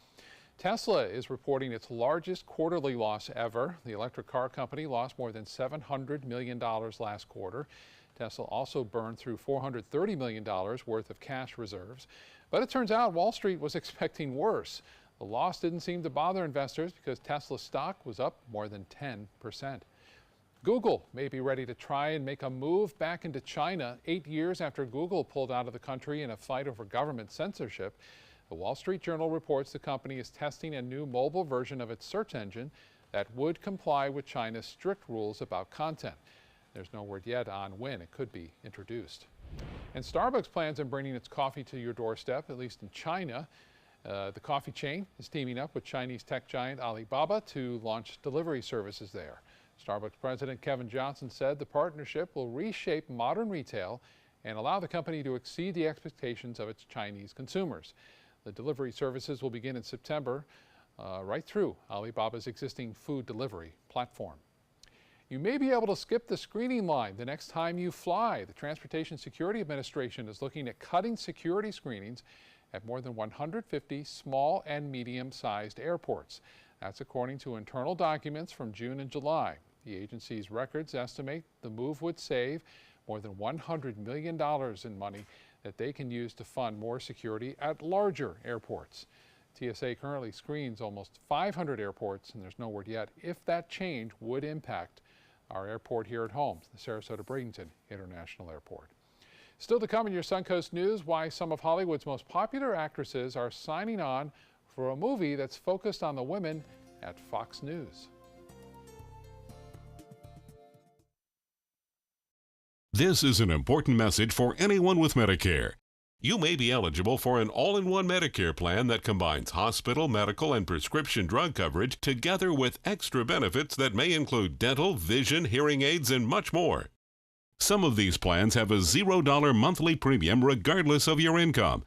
[SPEAKER 1] Tesla is reporting its largest quarterly loss ever. The electric car company lost more than $700 million last quarter. Tesla also burned through $430 million worth of cash reserves. But it turns out Wall Street was expecting worse. The loss didn't seem to bother investors because Tesla stock was up more than 10%. Google may be ready to try and make a move back into China 8 years after Google pulled out of the country in a fight over government censorship. The Wall Street Journal reports the company is testing a new mobile version of its search engine that would comply with China's strict rules about content. There's no word yet on when it could be introduced. And Starbucks plans on bringing its coffee to your doorstep, at least in China. The coffee chain is teaming up with Chinese tech giant Alibaba to launch delivery services there. Starbucks President Kevin Johnson said the partnership will reshape modern retail and allow the company to exceed the expectations of its Chinese consumers. The delivery services will begin in September, right through Alibaba's existing food delivery platform. You may be able to skip the screening line the next time you fly. The Transportation Security Administration is looking at cutting security screenings at more than 150 small and medium-sized airports. That's according to internal documents from June and July. The agency's records estimate the move would save more than $100 million in money that they can use to fund more security at larger airports. TSA currently screens almost 500 airports, and there's no word yet if that change would impact our airport here at home, the Sarasota-Bradenton International Airport. Still to come in your Suncoast News, why some of Hollywood's most popular actresses are signing on for a movie that's focused on the women at Fox News.
[SPEAKER 5] This is an important message for anyone with Medicare. You may be eligible for an all-in-one Medicare plan that combines hospital, medical, and prescription drug coverage together with extra benefits that may include dental, vision, hearing aids, and much more. Some of these plans have a $0 monthly premium regardless of your income.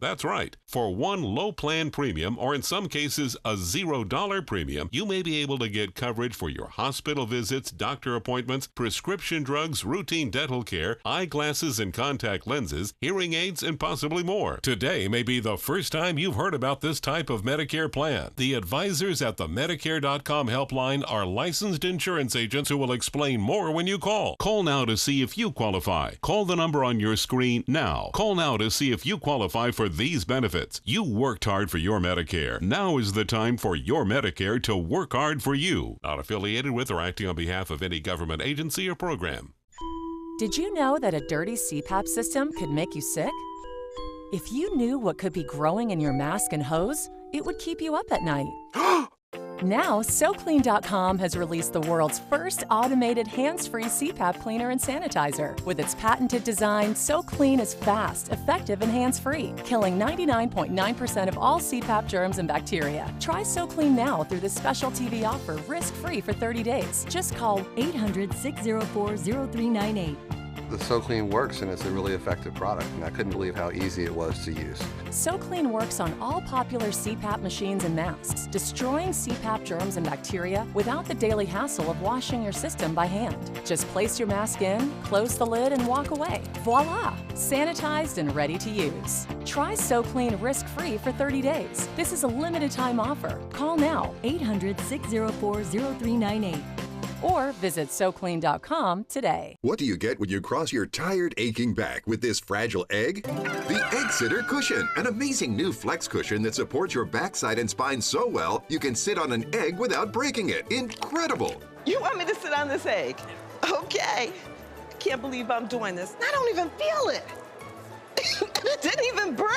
[SPEAKER 5] That's right. For one low plan premium, or in some cases a $0 premium, you may be able to get coverage for your hospital visits, doctor appointments, prescription drugs, routine dental care, eyeglasses and contact lenses, hearing aids, and possibly more. Today may be the first time you've heard about this type of Medicare plan. The advisors at the Medicare.com helpline are licensed insurance agents who will explain more when you call. Call now to see if you qualify. Call the number on your screen now. Call now to see if you qualify for these benefits. You worked hard for your Medicare. Now is the time for your Medicare to work hard for you. Not affiliated with or acting on behalf of any government agency or program.
[SPEAKER 25] Did you know that a dirty CPAP system could make you sick? If you knew what could be growing in your mask and hose, it would keep you up at night. Now, SoClean.com has released the world's first automated hands-free CPAP cleaner and sanitizer. With its patented design, SoClean is fast, effective, and hands-free, killing 99.9% of all CPAP germs and bacteria. Try SoClean now through this special TV offer, risk-free for 30 days. Just call 800-604-0398.
[SPEAKER 14] The SoClean works, and it's a really effective product, and I couldn't believe how easy it was to use.
[SPEAKER 25] SoClean works on all popular CPAP machines and masks, destroying CPAP germs and bacteria without the daily hassle of washing your system by hand. Just place your mask in, close the lid, and walk away. Voila! Sanitized and ready to use. Try SoClean risk-free for 30 days. This is a limited-time offer. Call now, 800-604-0398. Or visit SoClean.com today.
[SPEAKER 9] What do you get when you cross your tired, aching back with this fragile egg? The Egg Sitter Cushion, an amazing new flex cushion that supports your backside and spine so well you can sit on an egg without breaking it. Incredible!
[SPEAKER 11] You want me to sit on this egg? Okay. Can't believe I'm doing this. I don't even feel it. It didn't even break?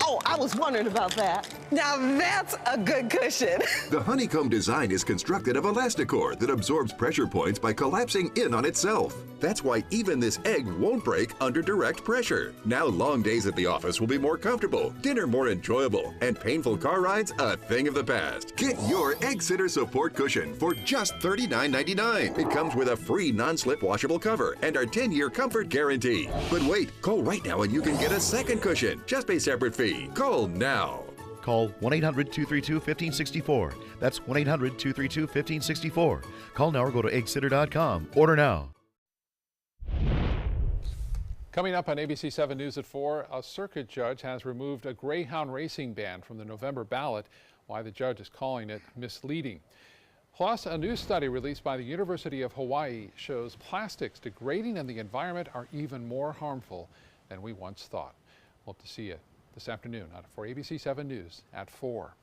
[SPEAKER 11] Oh, I was wondering about that. Now that's a good cushion.
[SPEAKER 9] The honeycomb design is constructed of Elasticor that absorbs pressure points by collapsing in on itself. That's why even this egg won't break under direct pressure. Now long days at the office will be more comfortable, dinner more enjoyable, and painful car rides a thing of the past. Get your Egg Sitter Support Cushion for just $39.99. It comes with a free non-slip washable cover and our 10-year comfort guarantee. But wait, call right now and you can get a second cushion. Just pay separate fee. Call now.
[SPEAKER 12] Call 1-800-232-1564. That's 1-800-232-1564. Call now or go to eggsitter.com. Order now.
[SPEAKER 1] Coming up on ABC 7 News at 4, a circuit judge has removed a greyhound racing ban from the November ballot. Why the judge is calling it misleading. Plus, a new study released by the University of Hawaii shows plastics degrading in the environment are even more harmful than we once thought. Hope to see you this afternoon for ABC 7 News at 4.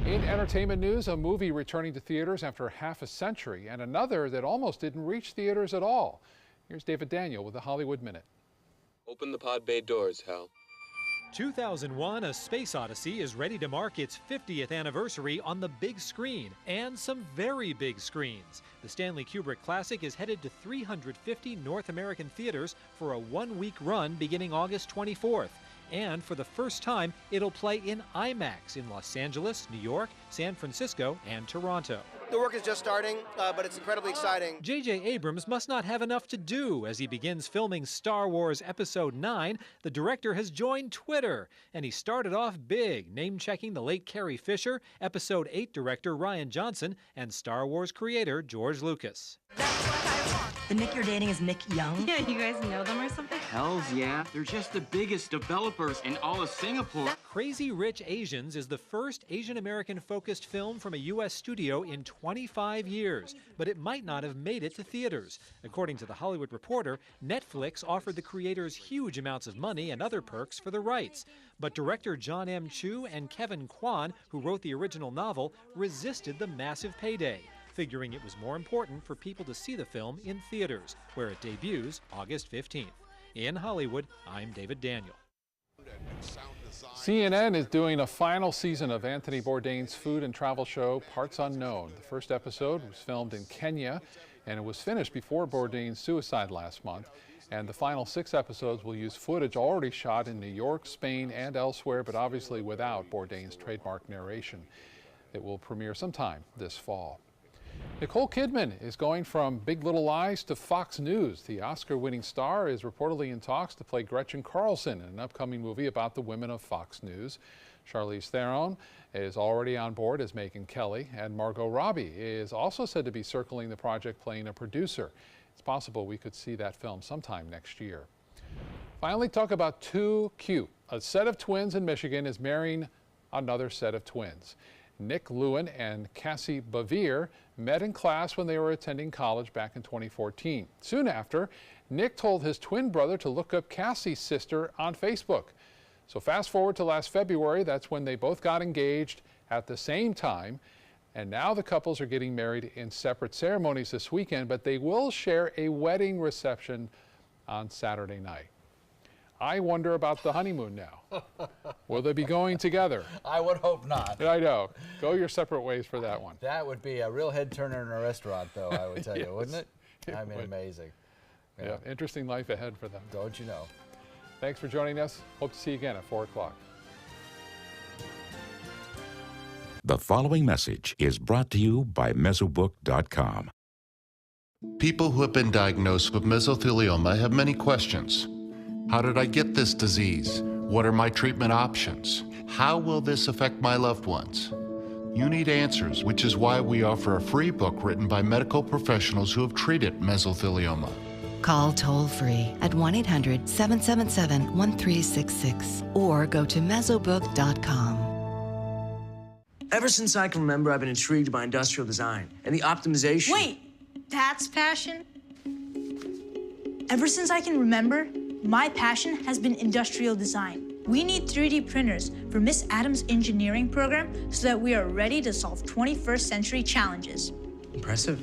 [SPEAKER 1] In entertainment news, a movie returning to theaters after half a century and another that almost didn't reach theaters at all. Here's David Daniel with the Hollywood Minute.
[SPEAKER 13] Open the pod bay doors, Hal.
[SPEAKER 16] 2001: A Space Odyssey is ready to mark its 50th anniversary on the big screen, and some very big screens. The Stanley Kubrick classic is headed to 350 North American theaters for a one-week run beginning August 24th. And for the first time, it'll play in IMAX in Los Angeles, New York, San Francisco, and Toronto.
[SPEAKER 6] The work is just starting, but it's incredibly exciting.
[SPEAKER 16] J.J. Abrams must not have enough to do. As he begins filming Star Wars Episode 9, the director has joined Twitter. And he started off big, name-checking the late Carrie Fisher, Episode 8 director Rian Johnson, and Star Wars creator George Lucas.
[SPEAKER 8] The Nick you're dating is Nick Young?
[SPEAKER 23] Yeah, you guys know them or something?
[SPEAKER 15] Hells yeah. They're just the biggest developers in all of Singapore.
[SPEAKER 16] Crazy Rich Asians is the first Asian American focused film from a U.S. studio in 25 years, but it might not have made it to theaters. According to The Hollywood Reporter, Netflix offered the creators huge amounts of money and other perks for the rights. But director John M. Chu and Kevin Kwan, who wrote the original novel, resisted the massive payday, figuring it was more important for people to see the film in theaters, where it debuts August 15th. In Hollywood, I'm David Daniel.
[SPEAKER 1] CNN is doing a final season of Anthony Bourdain's food and travel show, Parts Unknown. The first episode was filmed in Kenya, and it was finished before Bourdain's suicide last month. And the final 6 episodes will use footage already shot in New York, Spain, and elsewhere, but obviously without Bourdain's trademark narration. It will premiere sometime this fall. Nicole Kidman is going from Big Little Lies to Fox News. The Oscar-winning star is reportedly in talks to play Gretchen Carlson in an upcoming movie about the women of Fox News. Charlize Theron is already on board as Megyn Kelly, and Margot Robbie is also said to be circling the project playing a producer. It's possible we could see that film sometime next year. Finally, talk about too cute. A set of twins in Michigan is marrying another set of twins. Nick Lewin and Cassie Bavir met in class when they were attending college back in 2014. Soon after, Nick told his twin brother to look up Cassie's sister on Facebook. So fast forward to last February, that's when they both got engaged at the same time. And now the couples are getting married in separate ceremonies this weekend, but they will share a wedding reception on Saturday night. I wonder about the honeymoon now. Will they be going together?
[SPEAKER 7] I would hope not.
[SPEAKER 1] I know. Go your separate ways for that one.
[SPEAKER 7] That would be a real head turner in a restaurant, though, I would tell
[SPEAKER 1] Yes,
[SPEAKER 7] you, wouldn't it?
[SPEAKER 1] it
[SPEAKER 7] I mean,
[SPEAKER 1] would.
[SPEAKER 7] amazing.
[SPEAKER 1] Yeah, interesting life ahead for them.
[SPEAKER 7] Don't you know?
[SPEAKER 1] Thanks for joining us. Hope to see you again at 4 o'clock.
[SPEAKER 24] The following message is brought to you by Mesobook.com.
[SPEAKER 10] People who have been diagnosed with mesothelioma have many questions. How did I get this disease? What are my treatment options? How will this affect my loved ones? You need answers, which is why we offer a free book written by medical professionals who have treated mesothelioma.
[SPEAKER 21] Call toll-free at 1-800-777-1366 or go to mesobook.com.
[SPEAKER 17] Ever since I can remember, I've been intrigued by industrial design and the optimization.
[SPEAKER 18] Wait, that's passion? Ever since I can remember, my passion has been industrial design. We need 3D printers for Miss Adams' engineering program so that we are ready to solve 21st century challenges.
[SPEAKER 17] Impressive.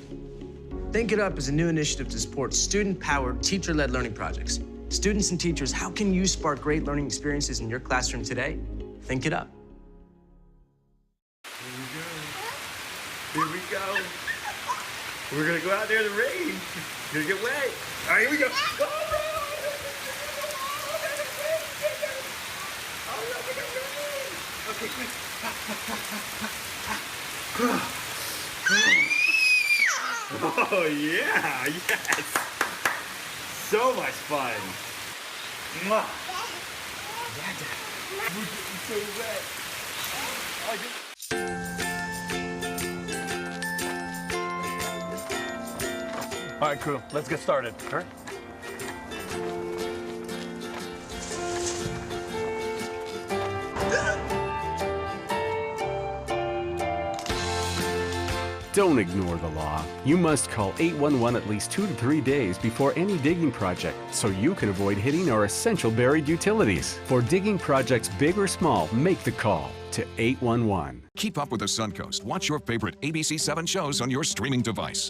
[SPEAKER 17] Think It Up is a new initiative to support student-powered, teacher-led learning projects. Students and teachers, how can you spark great learning experiences in your classroom today? Think It Up.
[SPEAKER 19] Here we go. We're gonna go out there in the rain. Gonna get wet. All right, here we go. Okay, quick. Oh yeah, yes. So much fun. Mwah. We're getting so wet. All right, crew, let's get started. All right.
[SPEAKER 20] Don't ignore the law. You must call 811 at least 2 to 3 days before any digging project so you can avoid hitting our essential buried utilities. For digging projects big or small, make the call to 811.
[SPEAKER 26] Keep up with the Suncoast. Watch your favorite ABC7 shows on your streaming device.